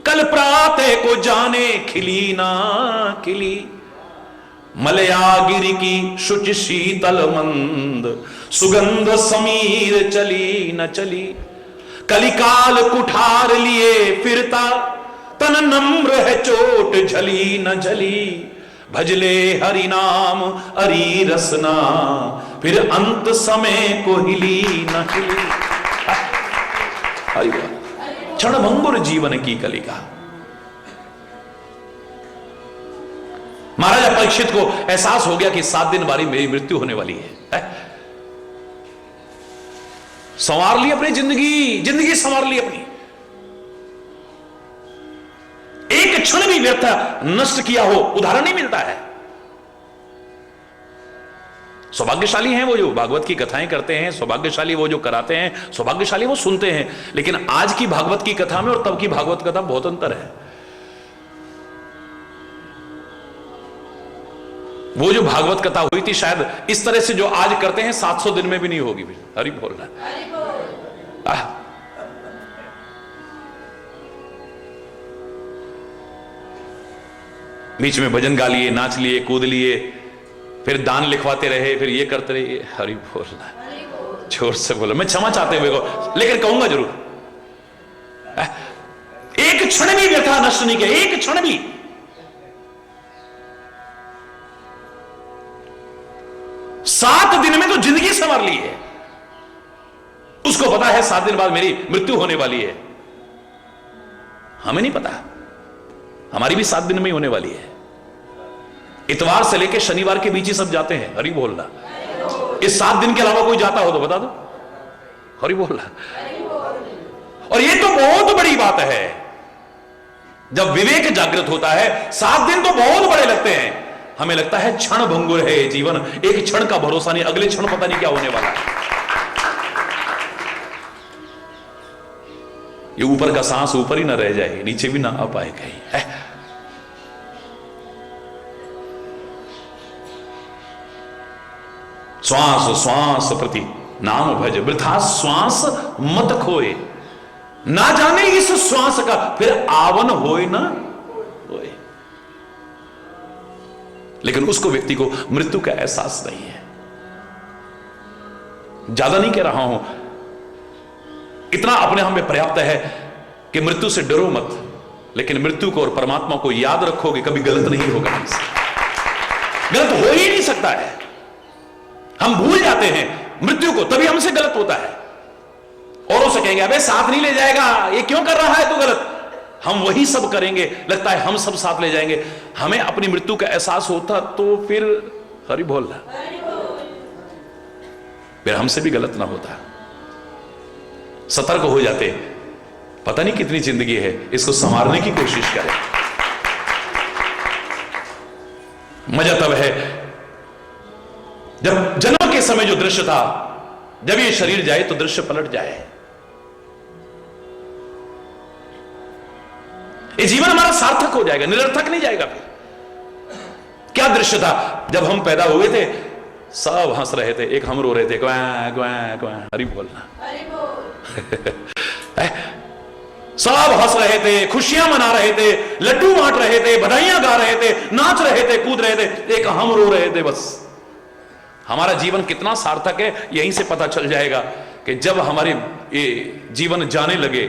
कल प्रातः को जाने खिली ना खिली, मलयागिरी की शुचि शीतल मंद, सुगंध समीर चली न चली, कलिकाल कुठार लिए फिरता, तन नम्र है चोट झली न झली, भजले हरि नाम हरि रसना, फिर अंत समय को हिली न हिली। क्षण भंगुर जीवन की कलिका। महाराजा परीक्षित को एहसास हो गया कि 7 दिन बाद मेरी मृत्यु होने वाली है। संवार ली अपनी जिंदगी संवार ली अपनी। एक क्षण भी व्यर्थ नष्ट किया हो उदाहरण नहीं मिलता है। सौभाग्यशाली हैं वो जो भागवत की कथाएं करते हैं, सौभाग्यशाली वो जो कराते हैं, सौभाग्यशाली वो सुनते हैं। लेकिन आज की भागवत की कथा में और तब की भागवत कथा बहुत अंतर है। वो जो भागवत कथा हुई थी शायद इस तरह से जो आज करते हैं 700 दिन में भी नहीं होगी। हरि बोलना। बीच में भजन गा लिए, नाच लिए, कूद लिए, फिर दान लिखवाते रहे, फिर ये करते रहे। हरि बोलना, जोर से बोलो। मैं क्षमा चाहते हुए को लेकिन कहूंगा जरूर, एक क्षण भी व्यथा नष्ट नहीं किया, एक क्षण भी। सात दिन में तो जिंदगी संवार ली है। उसको पता है 7 दिन बाद मेरी मृत्यु होने वाली है। हमें नहीं पता, हमारी भी 7 दिन में ही होने वाली है। इतवार से लेकर शनिवार के बीच ही सब जाते हैं। हरि बोलना। इस 7 दिन के अलावा कोई जाता हो तो बता दो। हरि बोलना। और ये तो बहुत बड़ी बात है। जब विवेक जागृत होता है 7 दिन तो बहुत बड़े लगते हैं। हमें लगता है क्षण भंगुर है जीवन, एक क्षण का भरोसा नहीं, अगले क्षण पता नहीं क्या होने वाला है। ये ऊपर का सांस ऊपर ही ना रह जाए, नीचे भी ना आ पाए कहीं है। श्वास श्वास प्रति नाम भज, वृथा श्वास मत खोए, ना जाने इस श्वास का फिर आवन होए ना होए। लेकिन उसको व्यक्ति को मृत्यु का एहसास नहीं है। ज्यादा नहीं कह रहा हूं, इतना अपने हम में पर्याप्त है कि मृत्यु से डरो मत, लेकिन मृत्यु को और परमात्मा को याद रखोगे, कभी गलत नहीं होगा हमसे। गलत हो ही नहीं सकता है। हम भूल जाते हैं मृत्यु को, तभी हमसे गलत होता है। औरों से कहेंगे अबे साथ नहीं ले जाएगा, ये क्यों कर रहा है तू गलत। हम वही सब करेंगे, लगता है हम सब साथ ले जाएंगे। हमें अपनी मृत्यु का एहसास होता तो फिर हरि बोलना, फिर हमसे भी गलत ना होता। सतर्क हो जाते, पता नहीं कितनी जिंदगी है, इसको संवारने की कोशिश करें। मजा तब है जब जन्म के समय जो दृश्य था, जब ये शरीर जाए तो दृश्य पलट जाए। ये जीवन हमारा सार्थक हो जाएगा, निरर्थक नहीं जाएगा। फिर क्या दृश्य था जब हम पैदा हुए थे, सब हंस रहे थे, एक हम रो रहे थे, क्वां क्वां क्वां। हरि बोलना। सब हंस रहे थे, खुशियां मना रहे थे, लड्डू बांट रहे थे, बधाइयां गा रहे थे, नाच रहे थे, कूद रहे थे, एक हम रो रहे थे। बस हमारा जीवन कितना सार्थक है यहीं से पता चल जाएगा कि जब हमारे ये जीवन जाने लगे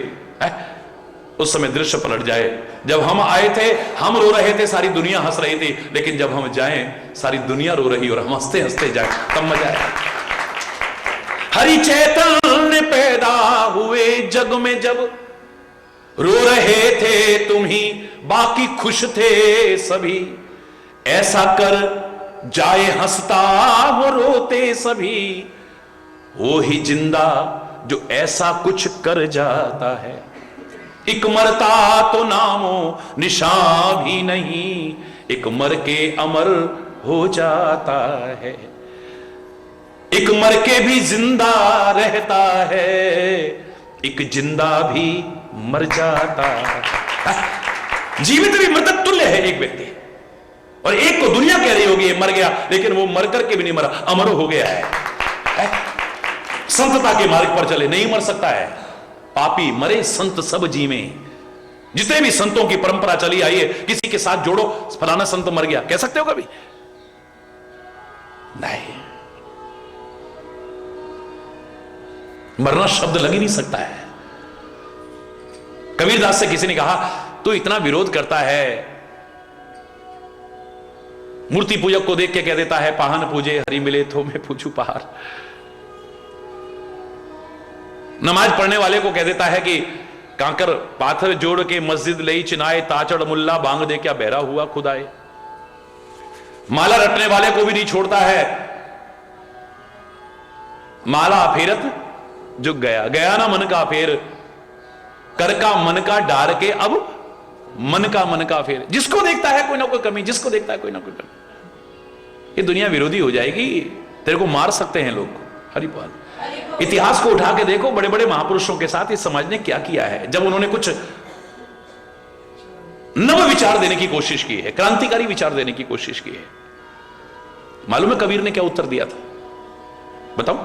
उस समय दृश्य पलट जाए। जब हम आए थे हम रो रहे थे, सारी दुनिया हंस रही थी, लेकिन जब हम जाएं सारी दुनिया रो रही और हम हंसते हंसते जाए, तब मजा आया। हरि चैतन्य पैदा हुए जग में जब, रो रहे थे तुम ही बाकी खुश थे सभी, ऐसा कर जाए हंसता वो रोते सभी, वो ही जिंदा जो ऐसा कुछ कर जाता है, एक मरता तो नामो निशान भी नहीं, एक मर के अमर हो जाता है, एक मर के भी जिंदा रहता है, एक जिंदा भी मर जाता है। जीवित भी मृतक तुल्य है एक व्यक्ति, और एक को दुनिया कह रही होगी ये मर गया, लेकिन वो मर करके भी नहीं मरा, अमर हो गया है। संतता के मार्ग पर चले, नहीं मर सकता है। पापी मरे संत सब जीवे, जितने भी संतों की परंपरा चली आई है, किसी के साथ जोड़ो फलाना संत मर गया, कह सकते हो कभी? नहीं, मरना शब्द लग ही नहीं सकता है। कबीरदास से किसी ने कहा तू इतना विरोध करता है, मूर्ति पूजक को देख के कह देता है पाहन पूजे हरि मिले तो मैं पूछू पहाड़, नमाज पढ़ने वाले को कह देता है कि कांकर पाथर जोड़ के मस्जिद लई चिनाए, ताचड़ मुल्ला बांग दे क्या बहरा हुआ खुदाए, माला रटने वाले को भी नहीं छोड़ता है, माला फेरत जुग गया, गया ना मन का फेर, कर का मन का डार के अब मन का फेर, जिसको देखता है कोई ना कोई कमी, जिसको देखता है कोई ना कोई कमी। ये दुनिया विरोधी हो जाएगी, तेरे को मार सकते हैं लोग। हरिपाल, इतिहास को उठा के देखो, बड़े बड़े महापुरुषों के साथ इस समाज ने क्या किया है, जब उन्होंने कुछ नव विचार देने की कोशिश की है, क्रांतिकारी विचार देने की कोशिश की है। मालूम है कबीर ने क्या उत्तर दिया था? बताओ।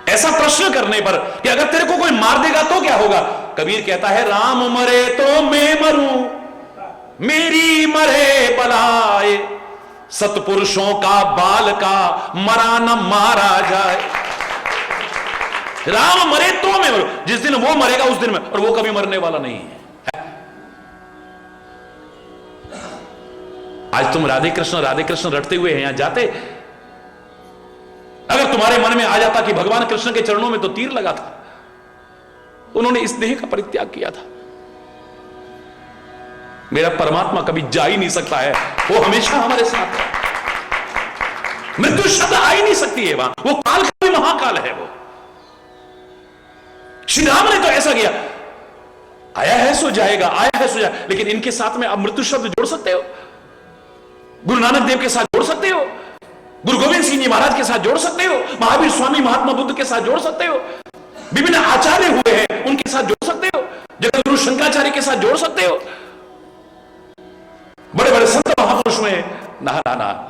ऐसा प्रश्न करने पर कि अगर तेरे को कोई मार देगा तो क्या होगा, कबीर कहता है राम मरे तो मैं मरूं, मेरी मरे बलाए, सतपुरुषों का बाल का मरा न मारा जाए। राम मरे तो मैं मरूं, जिस दिन वो मरेगा उस दिन में, और वो कभी मरने वाला नहीं है। आज तुम राधे कृष्ण रटते हुए हैं यहां जाते, अगर तुम्हारे मन में आ जाता कि भगवान कृष्ण के चरणों में तो तीर लगा था, उन्होंने इस देह का परित्याग किया था, मेरा परमात्मा कभी जा ही नहीं सकता है, वो हमेशा हमारे साथ है, मृत्यु शब्द आ ही नहीं सकती है वहां, वो काल का भी महाकाल है। वो श्री राम ने तो ऐसा किया, आया है सो जाएगा, आया है सो जाएगा, लेकिन इनके साथ में आप मृत्यु शब्द जोड़ सकते हो, गुरु नानक देव के साथ जोड़ सकते हो, गुरु गोविंद सिंह जी महाराज के साथ जोड़ सकते हो, महावीर स्वामी महात्मा बुद्ध के साथ जोड़ सकते हो, विभिन्न आचार्य हुए हैं उनके साथ जोड़ सकते हो, जगत गुरु शंकराचार्य के साथ जोड़ सकते हो, बड़े बड़े संत महापुरुष में ना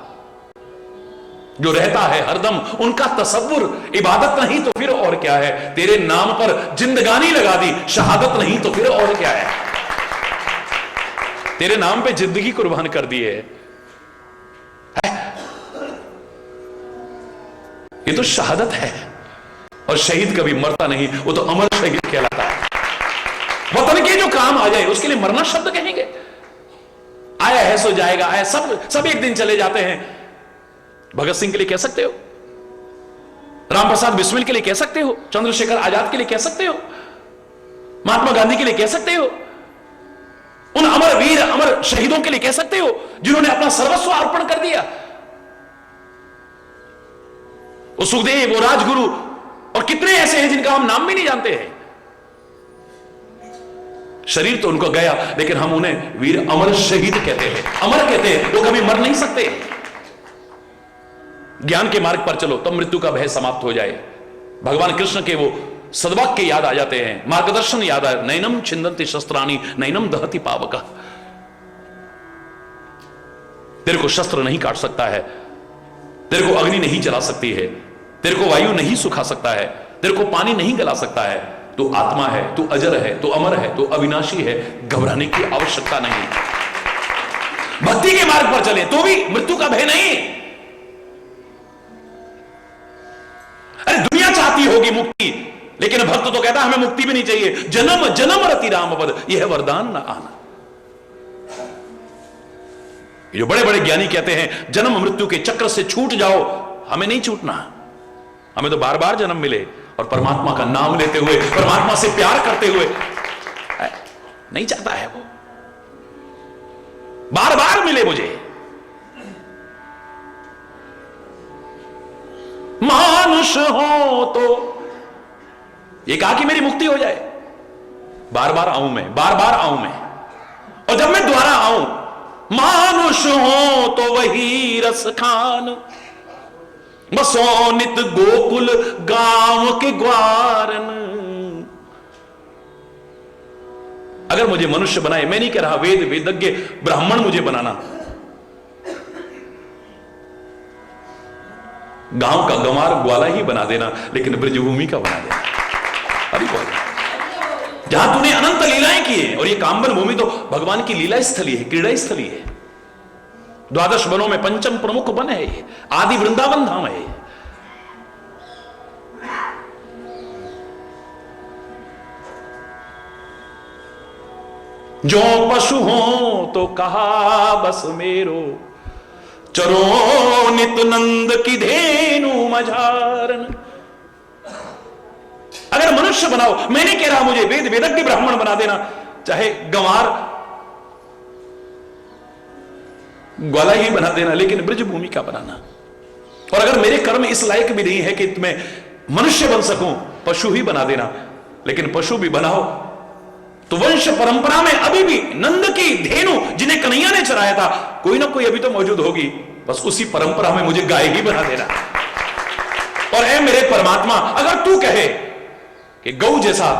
जो रहता है हरदम, उनका तसव्वुर इबादत नहीं तो फिर और क्या है, तेरे नाम पर जिंदगानी लगा दी, शहादत नहीं तो फिर और क्या है, तेरे नाम पे जिंदगी कुर्बान कर दी है। ये तो शहादत है, और शहीद कभी मरता नहीं, वो तो अमर शहीद कहलाता है। वतन के जो काम आ जाए उसके लिए मरना शब्द कहेंगे, आया है सो जाएगा, आया सब एक दिन चले जाते हैं। भगत सिंह के लिए कह सकते हो, राम प्रसाद बिस्मिल के लिए कह सकते हो, चंद्रशेखर आजाद के लिए कह सकते हो, महात्मा गांधी के लिए कह सकते हो, उन अमर वीर अमर शहीदों के लिए कह सकते हो जिन्होंने अपना सर्वस्व अर्पण कर दिया। वो सुखदेव, वो राजगुरु, और कितने ऐसे हैं जिनका हम नाम भी नहीं जानते हैं। शरीर तो उनको गया, लेकिन हम उन्हें वीर अमर शहीद कहते हैं, अमर कहते हैं, वो कभी मर नहीं सकते। ज्ञान के मार्ग पर चलो तब मृत्यु का भय समाप्त हो जाए। भगवान कृष्ण के वो सद्वाक्य याद आ जाते हैं, मार्गदर्शन याद आए, नैनम छिंदन्ति शस्त्राणि नैनम दहति पावकः। तेरे को शस्त्र नहीं काट सकता है, तेरे को अग्नि नहीं जला सकती है, तेरे को वायु नहीं सुखा सकता है, तेरे को पानी नहीं गला सकता है। तू आत्मा है, तू अजर है, तू अमर है, तू अविनाशी है, घबराने की आवश्यकता नहीं। भक्ति के मार्ग पर चले तो भी मृत्यु का भय नहीं। अरे दुनिया चाहती हो होगी मुक्ति, लेकिन भक्त तो कहता है हमें मुक्ति भी नहीं चाहिए, जन्म जन्म रति राम पद यह वरदान न आना। जो बड़े बड़े ज्ञानी कहते हैं जन्म मृत्यु के चक्र से छूट जाओ, हमें नहीं छूटना, हमें तो बार बार जन्म मिले और परमात्मा का नाम लेते हुए, परमात्मा से प्यार करते हुए। नहीं चाहता है वो बार बार मिले मुझे। मानुष हो तो ये कहा कि मेरी मुक्ति हो जाए, बार बार आऊं मैं, बार बार आऊं मैं, और जब मैं दोबारा आऊं, मानुष हो तो वही रस खान, बसो नित गोकुल गांव के ग्वारन। अगर मुझे मनुष्य बनाए, मैं नहीं कह रहा वेद वेदज्ञ ब्राह्मण मुझे बनाना, गांव का गंवार ग्वाला ही बना देना, लेकिन ब्रजभूमि का बना देना। अभी बोल, जहां तूने अनंत लीलाएं की है, और ये कामबन भूमि तो भगवान की लीला स्थली है, क्रीड़ा स्थली है। 12 वनों में पंचम प्रमुख वन है ये, आदि वृंदावन धाम है। जो पशु हो तो कहा बस मेरो, चरो नित नंद की धेनु मझारन। अगर मनुष्य बनाओ, मैं नहीं कह रहा मुझे वेद वेदज्ञ ब्राह्मण बना देना, चाहे गंवार ग्वाला ही बना देना, लेकिन ब्रजभूमि का बनाना। और अगर मेरे कर्म इस लायक भी नहीं है कि मैं मनुष्य बन सकूं, पशु ही बना देना, लेकिन पशु भी बनाओ तो वंश परंपरा में अभी भी नंद की धेनु जिन्हें कन्हैया ने चराया था, कोई ना कोई अभी तो मौजूद होगी, बस उसी परंपरा में मुझे गाय ही बना देना। और ऐ मेरे परमात्मा, अगर तू कहे कि गौ जैसा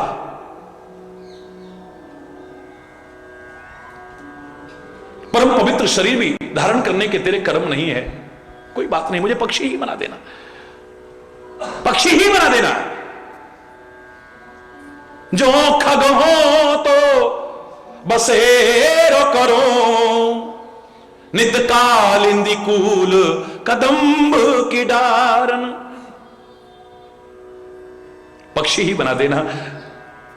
परम पवित्र शरीर भी धारण करने के तेरे कर्म नहीं है, कोई बात नहीं, मुझे पक्षी ही बना देना, पक्षी ही बना देना। जो खग हो तो बसेरो करो, नित कालिंदी कूल कदम्ब की डारन। पक्षी ही बना देना,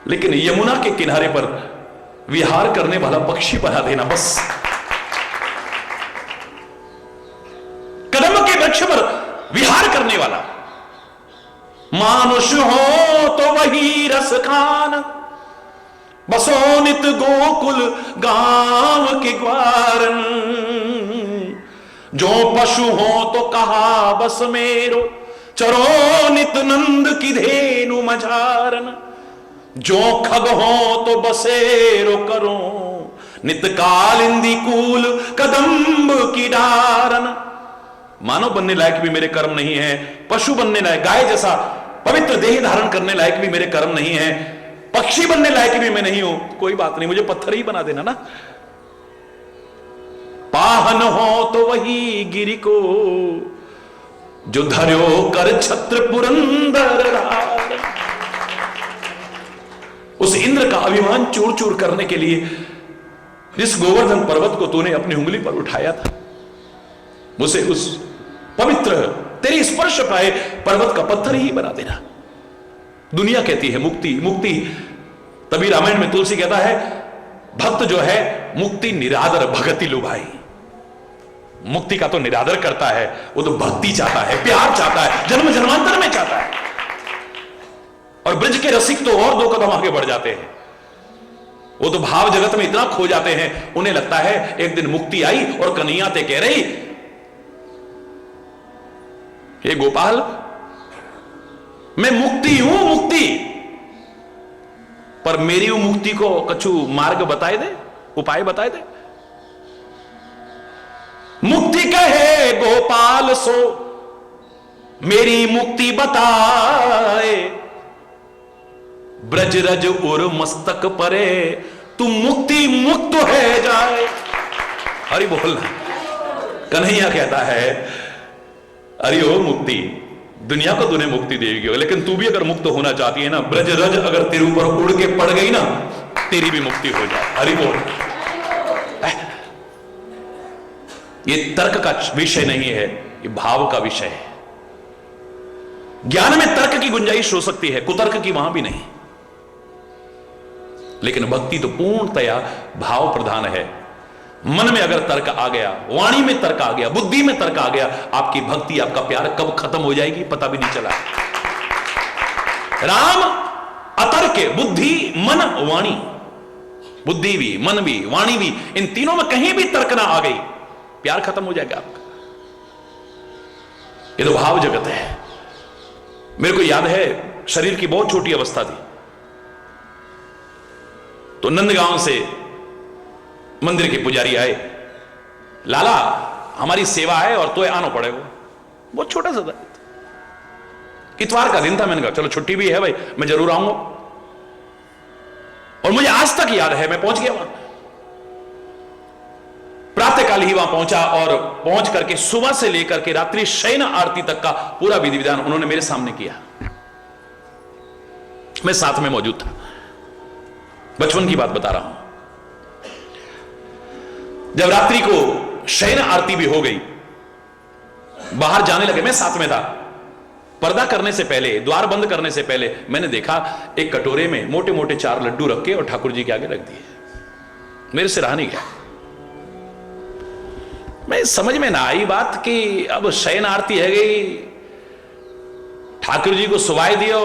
लेकिन यमुना के किनारे पर विहार करने वाला पक्षी बना देना बस। कदम के वृक्ष पर विहार करने वाला। मानुष हो तो वही रस खान, बसो नित गोकुल गांव के ग्वारन। जो पशु हो तो कहा बस मेरो, चरो नित नंद की धेनु मझारन। जो खग हो तो बसेरो करो, नित कालिंदी कूल कदम्ब की डारन। मानव बनने लायक भी मेरे कर्म नहीं है, पशु बनने लायक, गाय जैसा पवित्र देह धारण करने लायक भी मेरे कर्म नहीं है, पक्षी बनने लायक भी मैं नहीं हूं, कोई बात नहीं, मुझे पत्थर ही बना देना ना। पाहन हो तो वही गिरि को, जो धर्यो कर छत्र पुरंदर राज। उस इंद्र का अभिमान चूर चूर करने के लिए जिस गोवर्धन पर्वत को तूने अपनी उंगली पर उठाया था, मुझे उस पवित्र तेरी स्पर्श पाए पर्वत का पत्थर ही बना देना। दुनिया कहती है मुक्ति मुक्ति, तभी रामायण में तुलसी कहता है भक्त जो है मुक्ति निरादर भगति लुभाई। मुक्ति का तो निरादर करता है, वो तो भक्ति चाहता है, प्यार चाहता है, जन्म जन्मांतर में चाहता है। और ब्रज के रसिक तो और 2 कदम आगे बढ़ जाते हैं, वो तो भाव जगत में इतना खो जाते हैं, उन्हें लगता है एक दिन मुक्ति आई और कन्हैया ते कह रही, हे गोपाल मैं मुक्ति हूं, मुक्ति, पर मेरी मुक्ति को कछु मार्ग बताए दे, उपाय बताए दे। मुक्ति कहे गोपाल सो मेरी मुक्ति बताए, ब्रज रज उर मस्तक परे तू मुक्ति मुक्त है जाए। हरि बोल। कन्हैया कहता है अरे ओ मुक्ति, दुनिया को तूने मुक्ति देगी, लेकिन तू भी अगर मुक्त होना चाहती है ना, ब्रज रज अगर तेरे ऊपर उड़ के पड़ गई ना, तेरी भी मुक्ति हो जाए। हरि बोल। ये तर्क का विषय नहीं है, ये भाव का विषय है। ज्ञान में तर्क की गुंजाइश हो सकती है, कुतर्क की वहां भी नहीं। लेकिन भक्ति तो पूर्णतया भाव प्रधान है। मन में अगर तर्क आ गया, वाणी में तर्क आ गया, बुद्धि में तर्क आ गया, आपकी भक्ति, आपका प्यार कब खत्म हो जाएगी पता भी नहीं चला। राम अतर्क, बुद्धि, मन, वाणी, बुद्धि भी, मन भी, वाणी भी, इन तीनों में कहीं भी तर्क ना आ गई, प्यार खत्म हो जाएगा आपका। ये तो भाव जगत है। मेरे को याद है, शरीर की बहुत छोटी अवस्था थी, तो नंदगांव से मंदिर के पुजारी आए, लाला हमारी सेवा है और तो आना पड़ेगा। बहुत छोटा सा था, इतवार का दिन था। मैंने कहा चलो छुट्टी भी है भाई, मैं जरूर आऊंगा। और मुझे आज तक याद है, मैं पहुंच गया वहां, प्रातःकाल ही वहां पहुंचा, और पहुंच करके सुबह से लेकर के रात्रि शयन आरती तक का पूरा विधि विधान उन्होंने मेरे सामने किया। मैं साथ में मौजूद था। बचपन की बात बता रहा हूं। जब रात्रि को शयन आरती भी हो गई, बाहर जाने लगे, मैं साथ में था। पर्दा करने से पहले, द्वार बंद करने से पहले मैंने देखा एक कटोरे में मोटे मोटे 4 लड्डू रखे और ठाकुर जी के आगे रख दिए। मेरे से रहा नहीं गया। मैं समझ में ना आई बात कि अब शयन आरती है गई, ठाकुर जी को सुवाई दियो,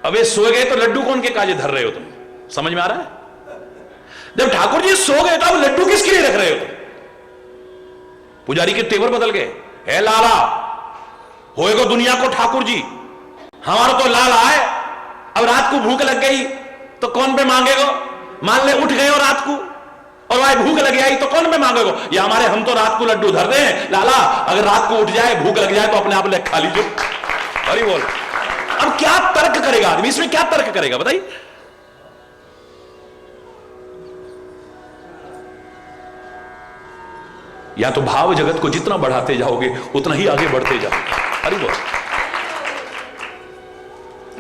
अब ये सो गए तो लड्डू कौन के काजे धर रहे हो तुम? समझ में आ रहा है? जब ठाकुर जी सो गए तो अब लड्डू किसके लिए रख रहे हो तुम? पुजारी के तेवर बदल गए। है लाला होएगा दुनिया को ठाकुर जी, हमारा तो लाला है। अब रात को भूख लग गई तो कौन पे मांगेगा? मान ले उठ गए और रात को, और भाई भूख लग आई तो कौन पे मांगेगा? ये हमारे, हम तो रात को लड्डू धर दें लाला, अगर रात को उठ जाए भूख लग जाए तो अपने आप ले खा लीजिए। अरे बोल, अब क्या तर्क करेगा आदमी? इसमें क्या तर्क करेगा बताइए? या तो भाव जगत को जितना बढ़ाते जाओगे उतना ही आगे बढ़ते जाओगे। अरे बोल,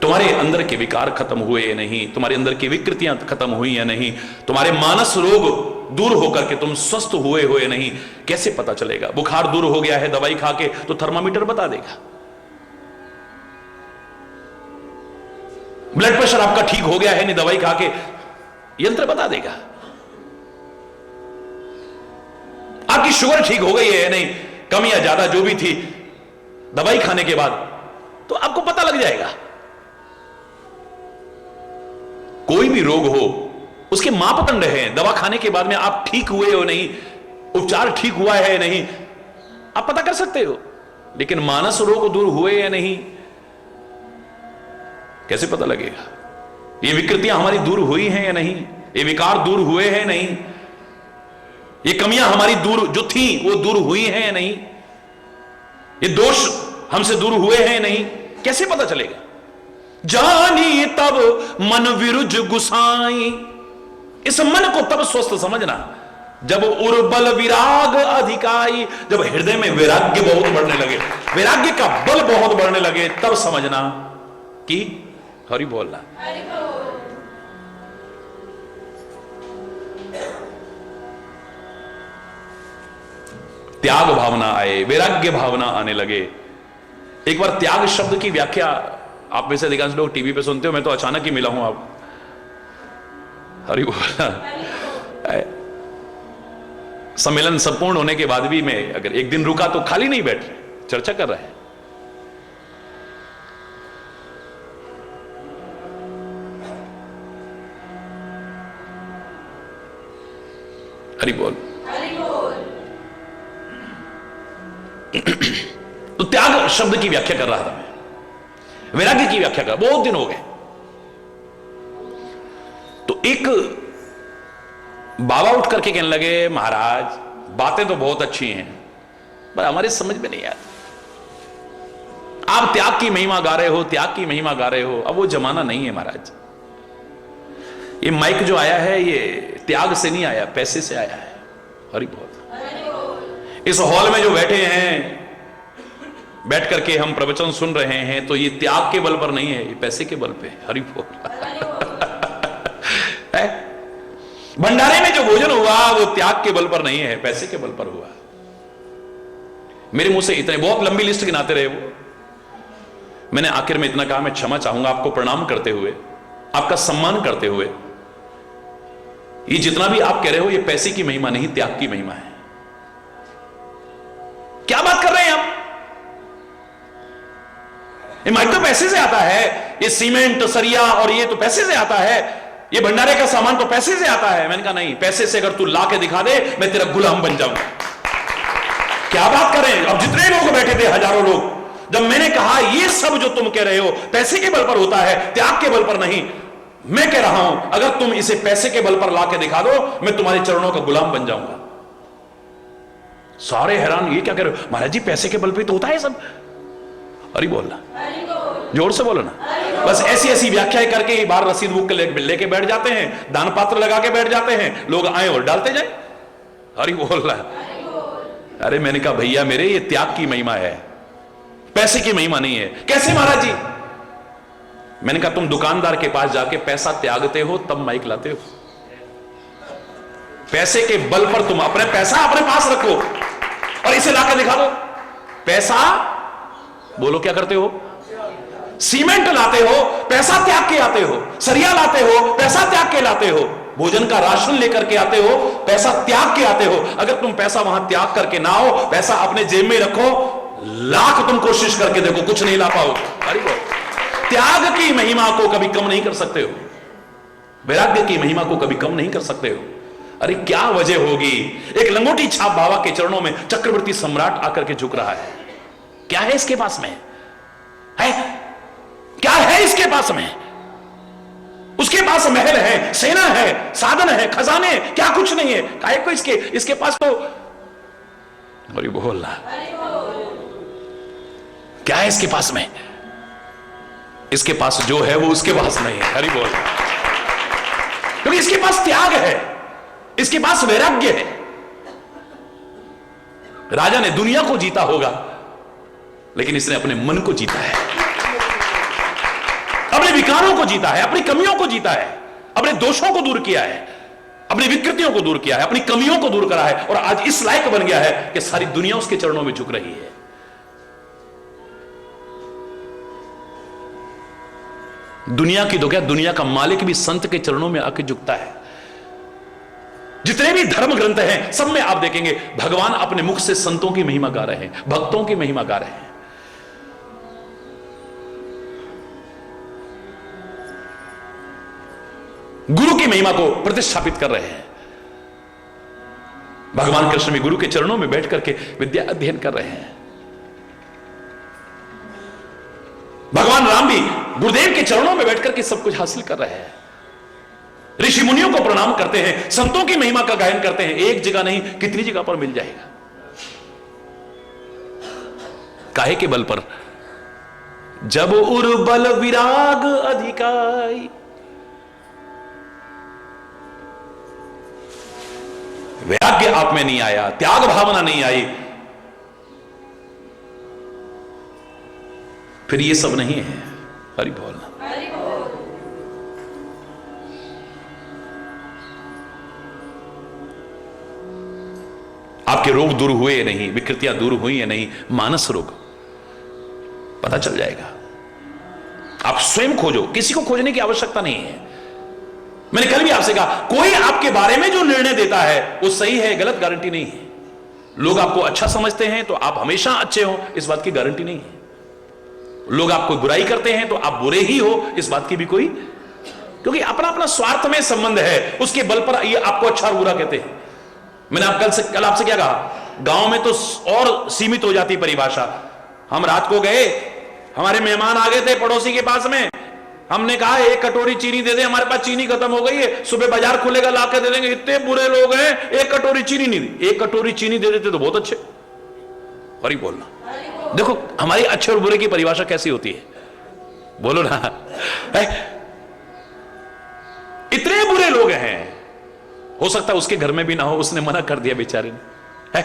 तुम्हारे अंदर के विकार खत्म हुए या नहीं, तुम्हारे अंदर की विकृतियां खत्म हुई या नहीं, तुम्हारे मानस रोग दूर होकर के तुम स्वस्थ हुए हो या नहीं, कैसे पता चलेगा? बुखार दूर हो गया है दवाई खा के तो थर्मामीटर बता देगा। ब्लड प्रेशर आपका ठीक हो गया है नहीं दवाई खा के, यंत्र बता देगा। आपकी शुगर ठीक हो गई है या नहीं, कम या ज्यादा जो भी थी दवाई खाने के बाद, तो आपको पता लग जाएगा। कोई भी रोग हो उसके मापदंड हैं। दवा खाने के बाद में आप ठीक हुए हो नहीं, उपचार ठीक हुआ है या नहीं, आप पता कर सकते हो। लेकिन मानस रोग दूर हुए या नहीं, कैसे पता लगेगा? ये विकृतियां हमारी दूर हुई हैं या नहीं, ये विकार दूर हुए हैं नहीं, ये कमियां हमारी दूर जो थी वो दूर हुई हैं या नहीं, ये दोष हमसे दूर हुए हैं नहीं, कैसे पता चलेगा? जानी तब मन विरुज गुसाई, इस मन को तब स्वस्थ समझना जब उर्बल विराग अधिकाई, जब हृदय में वैराग्य बहुत बढ़ने लगे, वैराग्य का बल बहुत बढ़ने लगे, तब समझना कि हरि बोलना। त्याग भावना आए, वैराग्य भावना आने लगे। एक बार त्याग शब्द की व्याख्या आप में से अधिकांश लोग टीवी पे सुनते हो, मैं तो अचानक ही मिला हूं। आप हरि बोलना। सम्मेलन संपूर्ण होने के बाद भी मैं अगर एक दिन रुका तो खाली नहीं बैठ रहे, चर्चा कर रहे हैं। हरि बोल। तो त्याग शब्द की व्याख्या कर रहा था मैं, वैराग्य की व्याख्या कर, बहुत दिन हो गए। तो एक बाबा उठ करके कहने लगे, महाराज बातें तो बहुत अच्छी हैं पर हमारे समझ में नहीं आती। आप त्याग की महिमा गा रहे हो, त्याग की महिमा गा रहे हो, अब वो जमाना नहीं है महाराज। ये माइक जो आया है ये त्याग से नहीं आया, पैसे से आया है। हरि बोल। इस हॉल में जो बैठे हैं, बैठ करके हम प्रवचन सुन रहे हैं, तो ये त्याग के बल पर नहीं है, ये पैसे के बल पे। हरि बोल। भंडारे में जो भोजन हुआ वो त्याग के बल पर नहीं है, पैसे के बल पर हुआ। मेरे मुंह से इतने बहुत लंबी लिस्ट गिनाते रहे वो, मैंने आखिर में इतना कहा, मैं क्षमा चाहूंगा आपको प्रणाम करते हुए, आपका सम्मान करते हुए। ये जितना भी आप कह रहे हो ये पैसे की महिमा नहीं, त्याग की महिमा है। क्या बात कर रहे हैं आप? ये माइक तो पैसे से आता है, ये सीमेंट सरिया और ये तो पैसे से आता है, ये भंडारे का सामान तो पैसे से आता है। मैंने कहा नहीं, पैसे से अगर तू ला के दिखा दे मैं तेरा गुलाम बन जाऊंगा। क्या बात कर रहे हैं? अब जितने लोग बैठे थे, हजारों लोग, जब मैंने कहा ये सब जो तुम कह रहे हो पैसे के बल पर होता है, त्याग के बल पर नहीं, मैं कह रहा हूं अगर तुम इसे पैसे के बल पर ला के दिखा दो मैं तुम्हारे चरणों का गुलाम बन जाऊंगा। सारे हैरान, ये क्या कह रहे हो महाराज जी, पैसे के बल पे तो होता है सब। अरे बोलना, जोर से बोलो ना। बस ऐसी ऐसी व्याख्याएं करके बार रसीद बुक लेके बैठ जाते हैं, दान पात्र लगा के बैठ जाते हैं, लोग आए और डालते जाए। अरे बोल रहा। अरे मैंने कहा भैया मेरे, ये त्याग की महिमा है, पैसे की महिमा नहीं है। कैसे महाराज जी? मैंने कहा तुम दुकानदार के पास जाके पैसा त्यागते हो तब माइक लाते हो। पैसे के बल पर तुम अपने पैसा अपने पास रखो और इसे लाकर दिखा दो। पैसा बोलो क्या करते हो? सीमेंट लाते हो, पैसा त्याग के आते हो। सरिया लाते हो, पैसा त्याग के लाते हो। भोजन का राशन लेकर के आते हो, पैसा त्याग के आते हो। अगर तुम पैसा वहां त्याग करके ना हो, पैसा अपने जेब में रखो, लाख तुम कोशिश करके देखो कुछ नहीं ला पाओगे। अरे त्याग की महिमा को कभी कम नहीं कर सकते हो, वैराग्य की महिमा को कभी कम नहीं कर सकते हो। अरे क्या वजह होगी? एक लंगोटी छाप बाबा के चरणों में चक्रवर्ती सम्राट आकर के झुक रहा है। क्या है इसके पास में? है क्या है इसके पास में? उसके पास महल है, सेना है, साधन है, खजाने, क्या कुछ नहीं है। काहे को इसके पास तो अरे बोल रहा, क्या है इसके पास में? इसके पास जो है वो उसके पास नहीं है। हरि बोल। क्योंकि इसके पास त्याग है, इसके पास वैराग्य है। राजा ने दुनिया को जीता होगा लेकिन इसने अपने मन को जीता है, अपने विकारों को जीता है, अपनी कमियों को जीता है, अपने दोषों को दूर किया है, अपनी विकृतियों को दूर किया है, अपनी कमियों को दूर करा है और आज इस लायक बन गया है कि सारी दुनिया उसके चरणों में झुक रही है। दुनिया की तो क्या, दुनिया का मालिक भी संत के चरणों में आके झुकता है। जितने भी धर्म ग्रंथ हैं सब में आप देखेंगे भगवान अपने मुख से संतों की महिमा गा रहे हैं, भक्तों की महिमा गा रहे हैं। गुरु की महिमा को प्रतिष्ठापित कर रहे हैं। भगवान कृष्ण भी गुरु के चरणों में बैठ करके विद्या अध्ययन कर रहे हैं। भगवान राम भी गुरुदेव के चरणों में बैठ करके सब कुछ हासिल कर रहे हैं। ऋषि मुनियों को प्रणाम करते हैं, संतों की महिमा का गायन करते हैं। एक जगह नहीं कितनी जगह पर मिल जाएगा। काहे के बल पर? जब उर्बल विराग अधिकाई, वैराग्य आप में नहीं आया, त्याग भावना नहीं आई, फिर ये सब नहीं है। हरि बोलना। आपके रोग दूर हुए या नहीं, विकृतियां दूर हुई या नहीं, मानस रोग पता चल जाएगा। आप स्वयं खोजो, किसी को खोजने की आवश्यकता नहीं है। मैंने कल भी आपसे कहा, कोई आपके बारे में जो निर्णय देता है वो सही है गलत गारंटी नहीं है। लोग आपको अच्छा समझते हैं तो आप हमेशा अच्छे हो, इस बात की गारंटी नहीं है। लोग आपको बुराई करते हैं तो आप बुरे ही हो, इस बात की भी कोई, क्योंकि अपना अपना स्वार्थ में संबंध है, उसके बल पर ये आपको अच्छा और बुरा कहते हैं। मैंने कल आपसे क्या कहा, गांव में तो और सीमित हो जाती परिभाषा। हम रात को गए, हमारे मेहमान आ गए थे पड़ोसी के पास में, हमने कहा एक कटोरी चीनी दे दे, हमारे पास चीनी खत्म हो गई है, सुबह बाजार खुलेगा ला के दे देंगे। इतने बुरे लोग हैं, एक कटोरी चीनी नहीं दी। एक कटोरी चीनी दे देते तो बहुत अच्छे। और बोलना, देखो हमारी अच्छे और बुरे की परिभाषा कैसी होती है, बोलो ना। इतने बुरे लोग हैं, हो सकता है उसके घर में भी ना हो, उसने मना कर दिया बेचारे ने।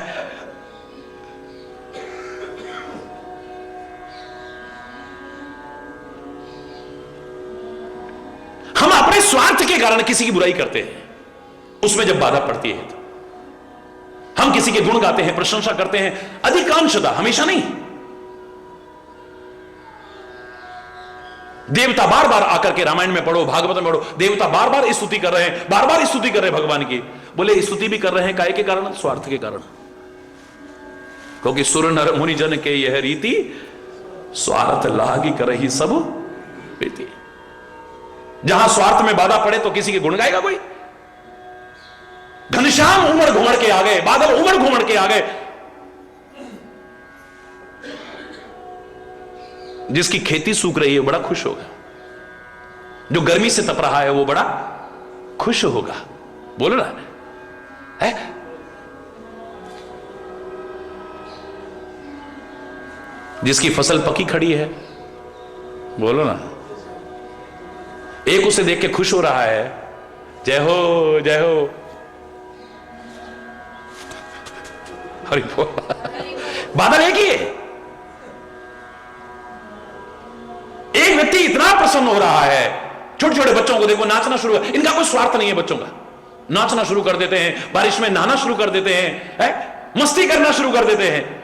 हम अपने स्वार्थ के कारण किसी की बुराई करते हैं, उसमें जब बाधा पड़ती है तो हम किसी के गुण गाते हैं, प्रशंसा करते हैं, अधिकांशतः, हमेशा नहीं। देवता बार बार आकर के रामायण में पढ़ो, भागवत में पढ़ो, देवता बार बार स्तुति कर रहे हैं, बार बार स्तुति कर रहे हैं भगवान की। बोले स्तुति भी कर रहे हैं काहे के कारण? स्वार्थ के कारण। क्योंकि सुर नर मुनि जन के यह रीति, स्वार्थ लागी करही सब प्रीति। जहां स्वार्थ में बाधा पड़े तो किसी के गुण गाएगा कोई? घनश्याम उमड़ घुमड़ के आ गए, बादल उमड़ घुमड़ के आ गए। जिसकी खेती सूख रही है बड़ा खुश होगा, जो गर्मी से तप रहा है वो बड़ा खुश होगा। बोलो ना, है? जिसकी फसल पकी खड़ी है, बोलो ना, एक उसे देख के खुश हो रहा है, जय हो जय हो, हरि बोल। बादल एक ही है। एक व्यक्ति इतना प्रसन्न हो रहा है, छोटे छोटे बच्चों को देखो नाचना शुरू, इनका कोई स्वार्थ नहीं है, बच्चों का नाचना शुरू कर देते हैं, बारिश में नहाना शुरू कर देते हैं, है? मस्ती करना शुरू कर देते हैं।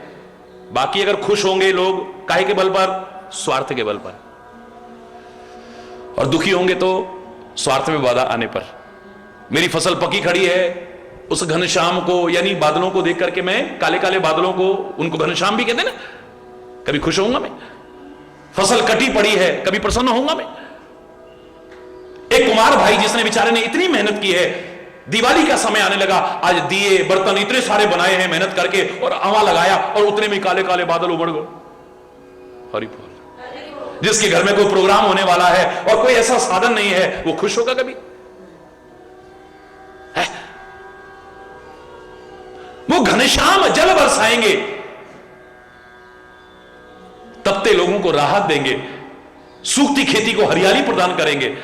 बाकी अगर खुश होंगे लोग काहे के बल पर? स्वार्थ के बल पर। और दुखी होंगे तो स्वार्थ में बाधा आने पर। मेरी फसल पकी खड़ी है, उस घनश्याम को यानी बादलों को देख करके, मैं काले काले बादलों को, उनको घनश्याम भी कहते हैं ना, कभी खुश होऊंगा मैं? फसल कटी पड़ी है, कभी प्रसन्न होऊंगा मैं? एक कुमार भाई जिसने बेचारे ने इतनी मेहनत की है, दिवाली का समय आने लगा, आज दिए बर्तन इतने सारे बनाए हैं मेहनत करके, और आवा लगाया और उतने में काले काले बादल उमड़ गए। हरि बोल। जिसके घर में कोई प्रोग्राम होने वाला है और कोई ऐसा साधन नहीं है, वो खुश होगा कभी? है? वो घनश्याम जल बरसाएंगे, तपते लोगों को राहत देंगे, सूखती खेती को हरियाली प्रदान करेंगे,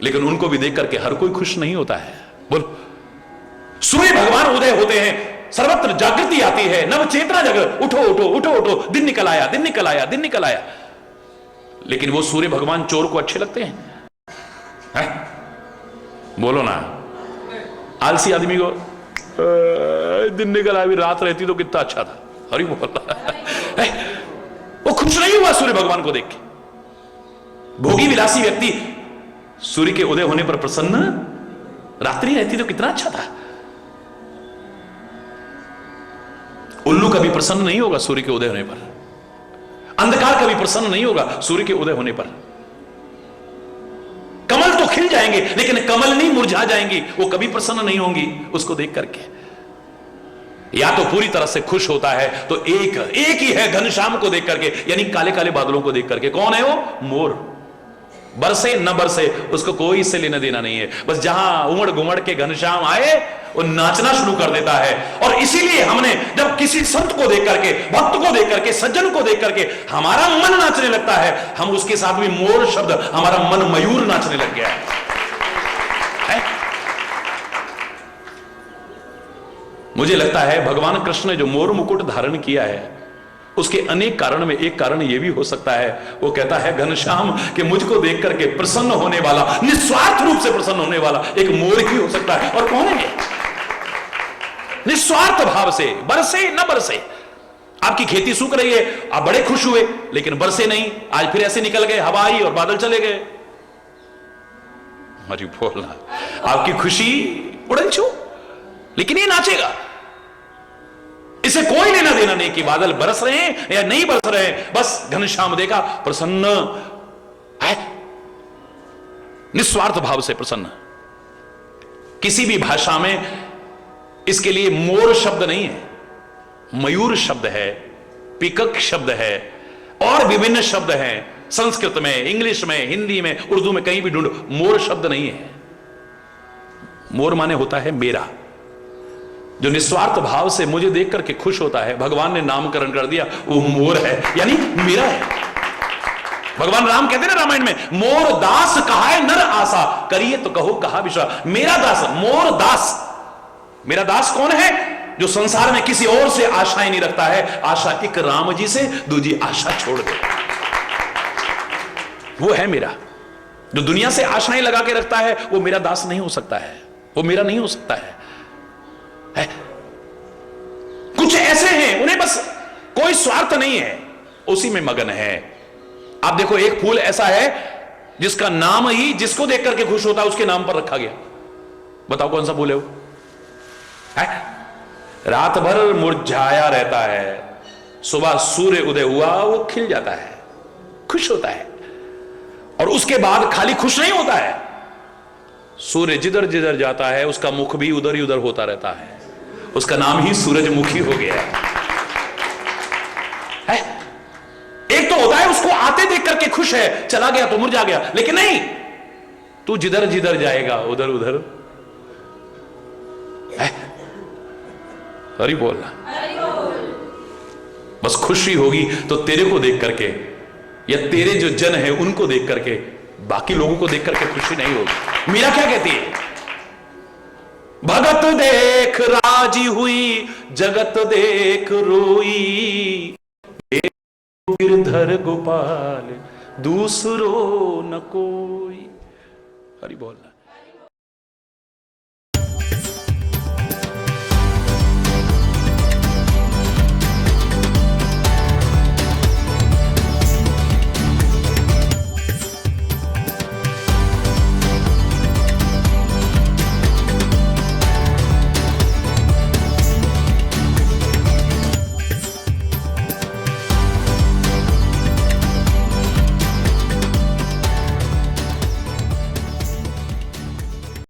लेकिन उनको भी देख करके हर कोई खुश नहीं होता है। बोल, सूर्य भगवान उदय होते हैं, सर्वत्र जागृति आती है, नव चेतना जग, उठो उठो उठो उठो, दिन निकल आया, दिन निकल आया, दिन निकल आया। लेकिन वो सूर्य भगवान चोर को अच्छे लगते हैं? है? बोलो ना, आलसी आदमी को दिन निकल आया, रात रहती तो कितना अच्छा था। हरि बोल। वो खुश नहीं हुआ सूर्य भगवान को देख के। भोगी विलासी व्यक्ति सूर्य के उदय होने पर प्रसन्न, रात्रि रहती तो कितना अच्छा था। उल्लू कभी प्रसन्न नहीं होगा सूर्य के उदय होने पर, अंधकार कभी प्रसन्न नहीं होगा सूर्य के उदय होने पर। कमल तो खिल जाएंगे लेकिन कमल नहीं मुरझा जाएंगी, वो कभी प्रसन्न नहीं होंगी उसको देख करके। या तो पूरी तरह से खुश होता है तो एक ही है घनश्याम को देख करके, यानी काले काले बादलों को देख करके। कौन है वो? मोर। बरसे न बरसे उसको कोई इससे लेना देना नहीं है, बस जहां उमड़ घुमड़ के घनश्याम आए वो नाचना शुरू कर देता है। और इसीलिए हमने जब किसी संत को देख करके, भक्त को देख करके, सज्जन को देख करके हमारा मन नाचने लगता है, हम उसके साथ भी मोर शब्द, हमारा मन मयूर नाचने लग गया है? मुझे लगता है भगवान कृष्ण ने जो मोर मुकुट धारण किया है उसके अनेक कारण में एक कारण यह भी हो सकता है, वो कहता है घनश्याम कि मुझको देख करके प्रसन्न होने वाला, निस्वार्थ रूप से प्रसन्न होने वाला एक मोर ही हो सकता है। और कौन है? निस्वार्थ भाव से, बरसे न बरसे। आपकी खेती सूख रही है, आप बड़े खुश हुए, लेकिन बरसे नहीं, आज फिर ऐसे निकल गए, हवा आई और बादल चले गए। अरे बोलना, आपकी खुशी उड़न छू, लेकिन ये नाचेगा। इसे कोई लेना देना नहीं कि बादल बरस रहे हैं या नहीं बरस रहे हैं, बस घनश्याम देखा प्रसन्न है, निस्वार्थ भाव से प्रसन्न। किसी भी भाषा में इसके लिए मोर शब्द नहीं है, मयूर शब्द है, पिकक शब्द है, और विभिन्न शब्द हैं संस्कृत में, इंग्लिश में, हिंदी में, उर्दू में, कहीं भी ढूंढो, मोर शब्द नहीं है। मोर माने होता है मेरा, जो निस्वार्थ भाव से मुझे देख करके खुश होता है। भगवान ने नामकरण कर दिया, वो मोर है, यानी मेरा है। भगवान राम कहते हैं ना रामायण में, मोर दास कहाए नर आशा, करिए तो कहो कहा विश्वास। मेरा दास, मोर दास। मेरा दास कौन है? जो संसार में किसी और से आशाएं नहीं रखता है, आशा एक राम जी से, दूजी आशा छोड़ दे, वो है मेरा। जो दुनिया से आशाएं लगा के रखता है वो मेरा दास नहीं हो सकता है, वो मेरा नहीं हो सकता है। कुछ ऐसे हैं उन्हें बस कोई स्वार्थ नहीं है, उसी में मगन है। आप देखो, एक फूल ऐसा है जिसका नाम ही जिसको देख करके खुश होता है उसके नाम पर रखा गया। बताओ कौन सा फूल है वो? है? रात भर मुरझाया रहता है, सुबह सूर्य उदय हुआ वो खिल जाता है, खुश होता है। और उसके बाद खाली खुश नहीं होता है, सूर्य जिधर जिधर जाता है उसका मुख भी उधर ही उधर होता रहता है। उसका नाम ही सूरजमुखी हो गया है। एक तो होता है उसको आते देख करके खुश है, चला गया तो मुरझा गया, लेकिन नहीं, तू जिधर जिधर जाएगा उधर उधर है। हरि बोलना। बस खुशी होगी तो तेरे को देख करके या तेरे जो जन है उनको देख करके, बाकी लोगों को देख करके खुशी नहीं होगी। मीरा क्या कहती है? भगत देख राजी हुई, जगत देख रोई, एक गिरधर गोपाल दूसरो न कोई। हरि बोलना।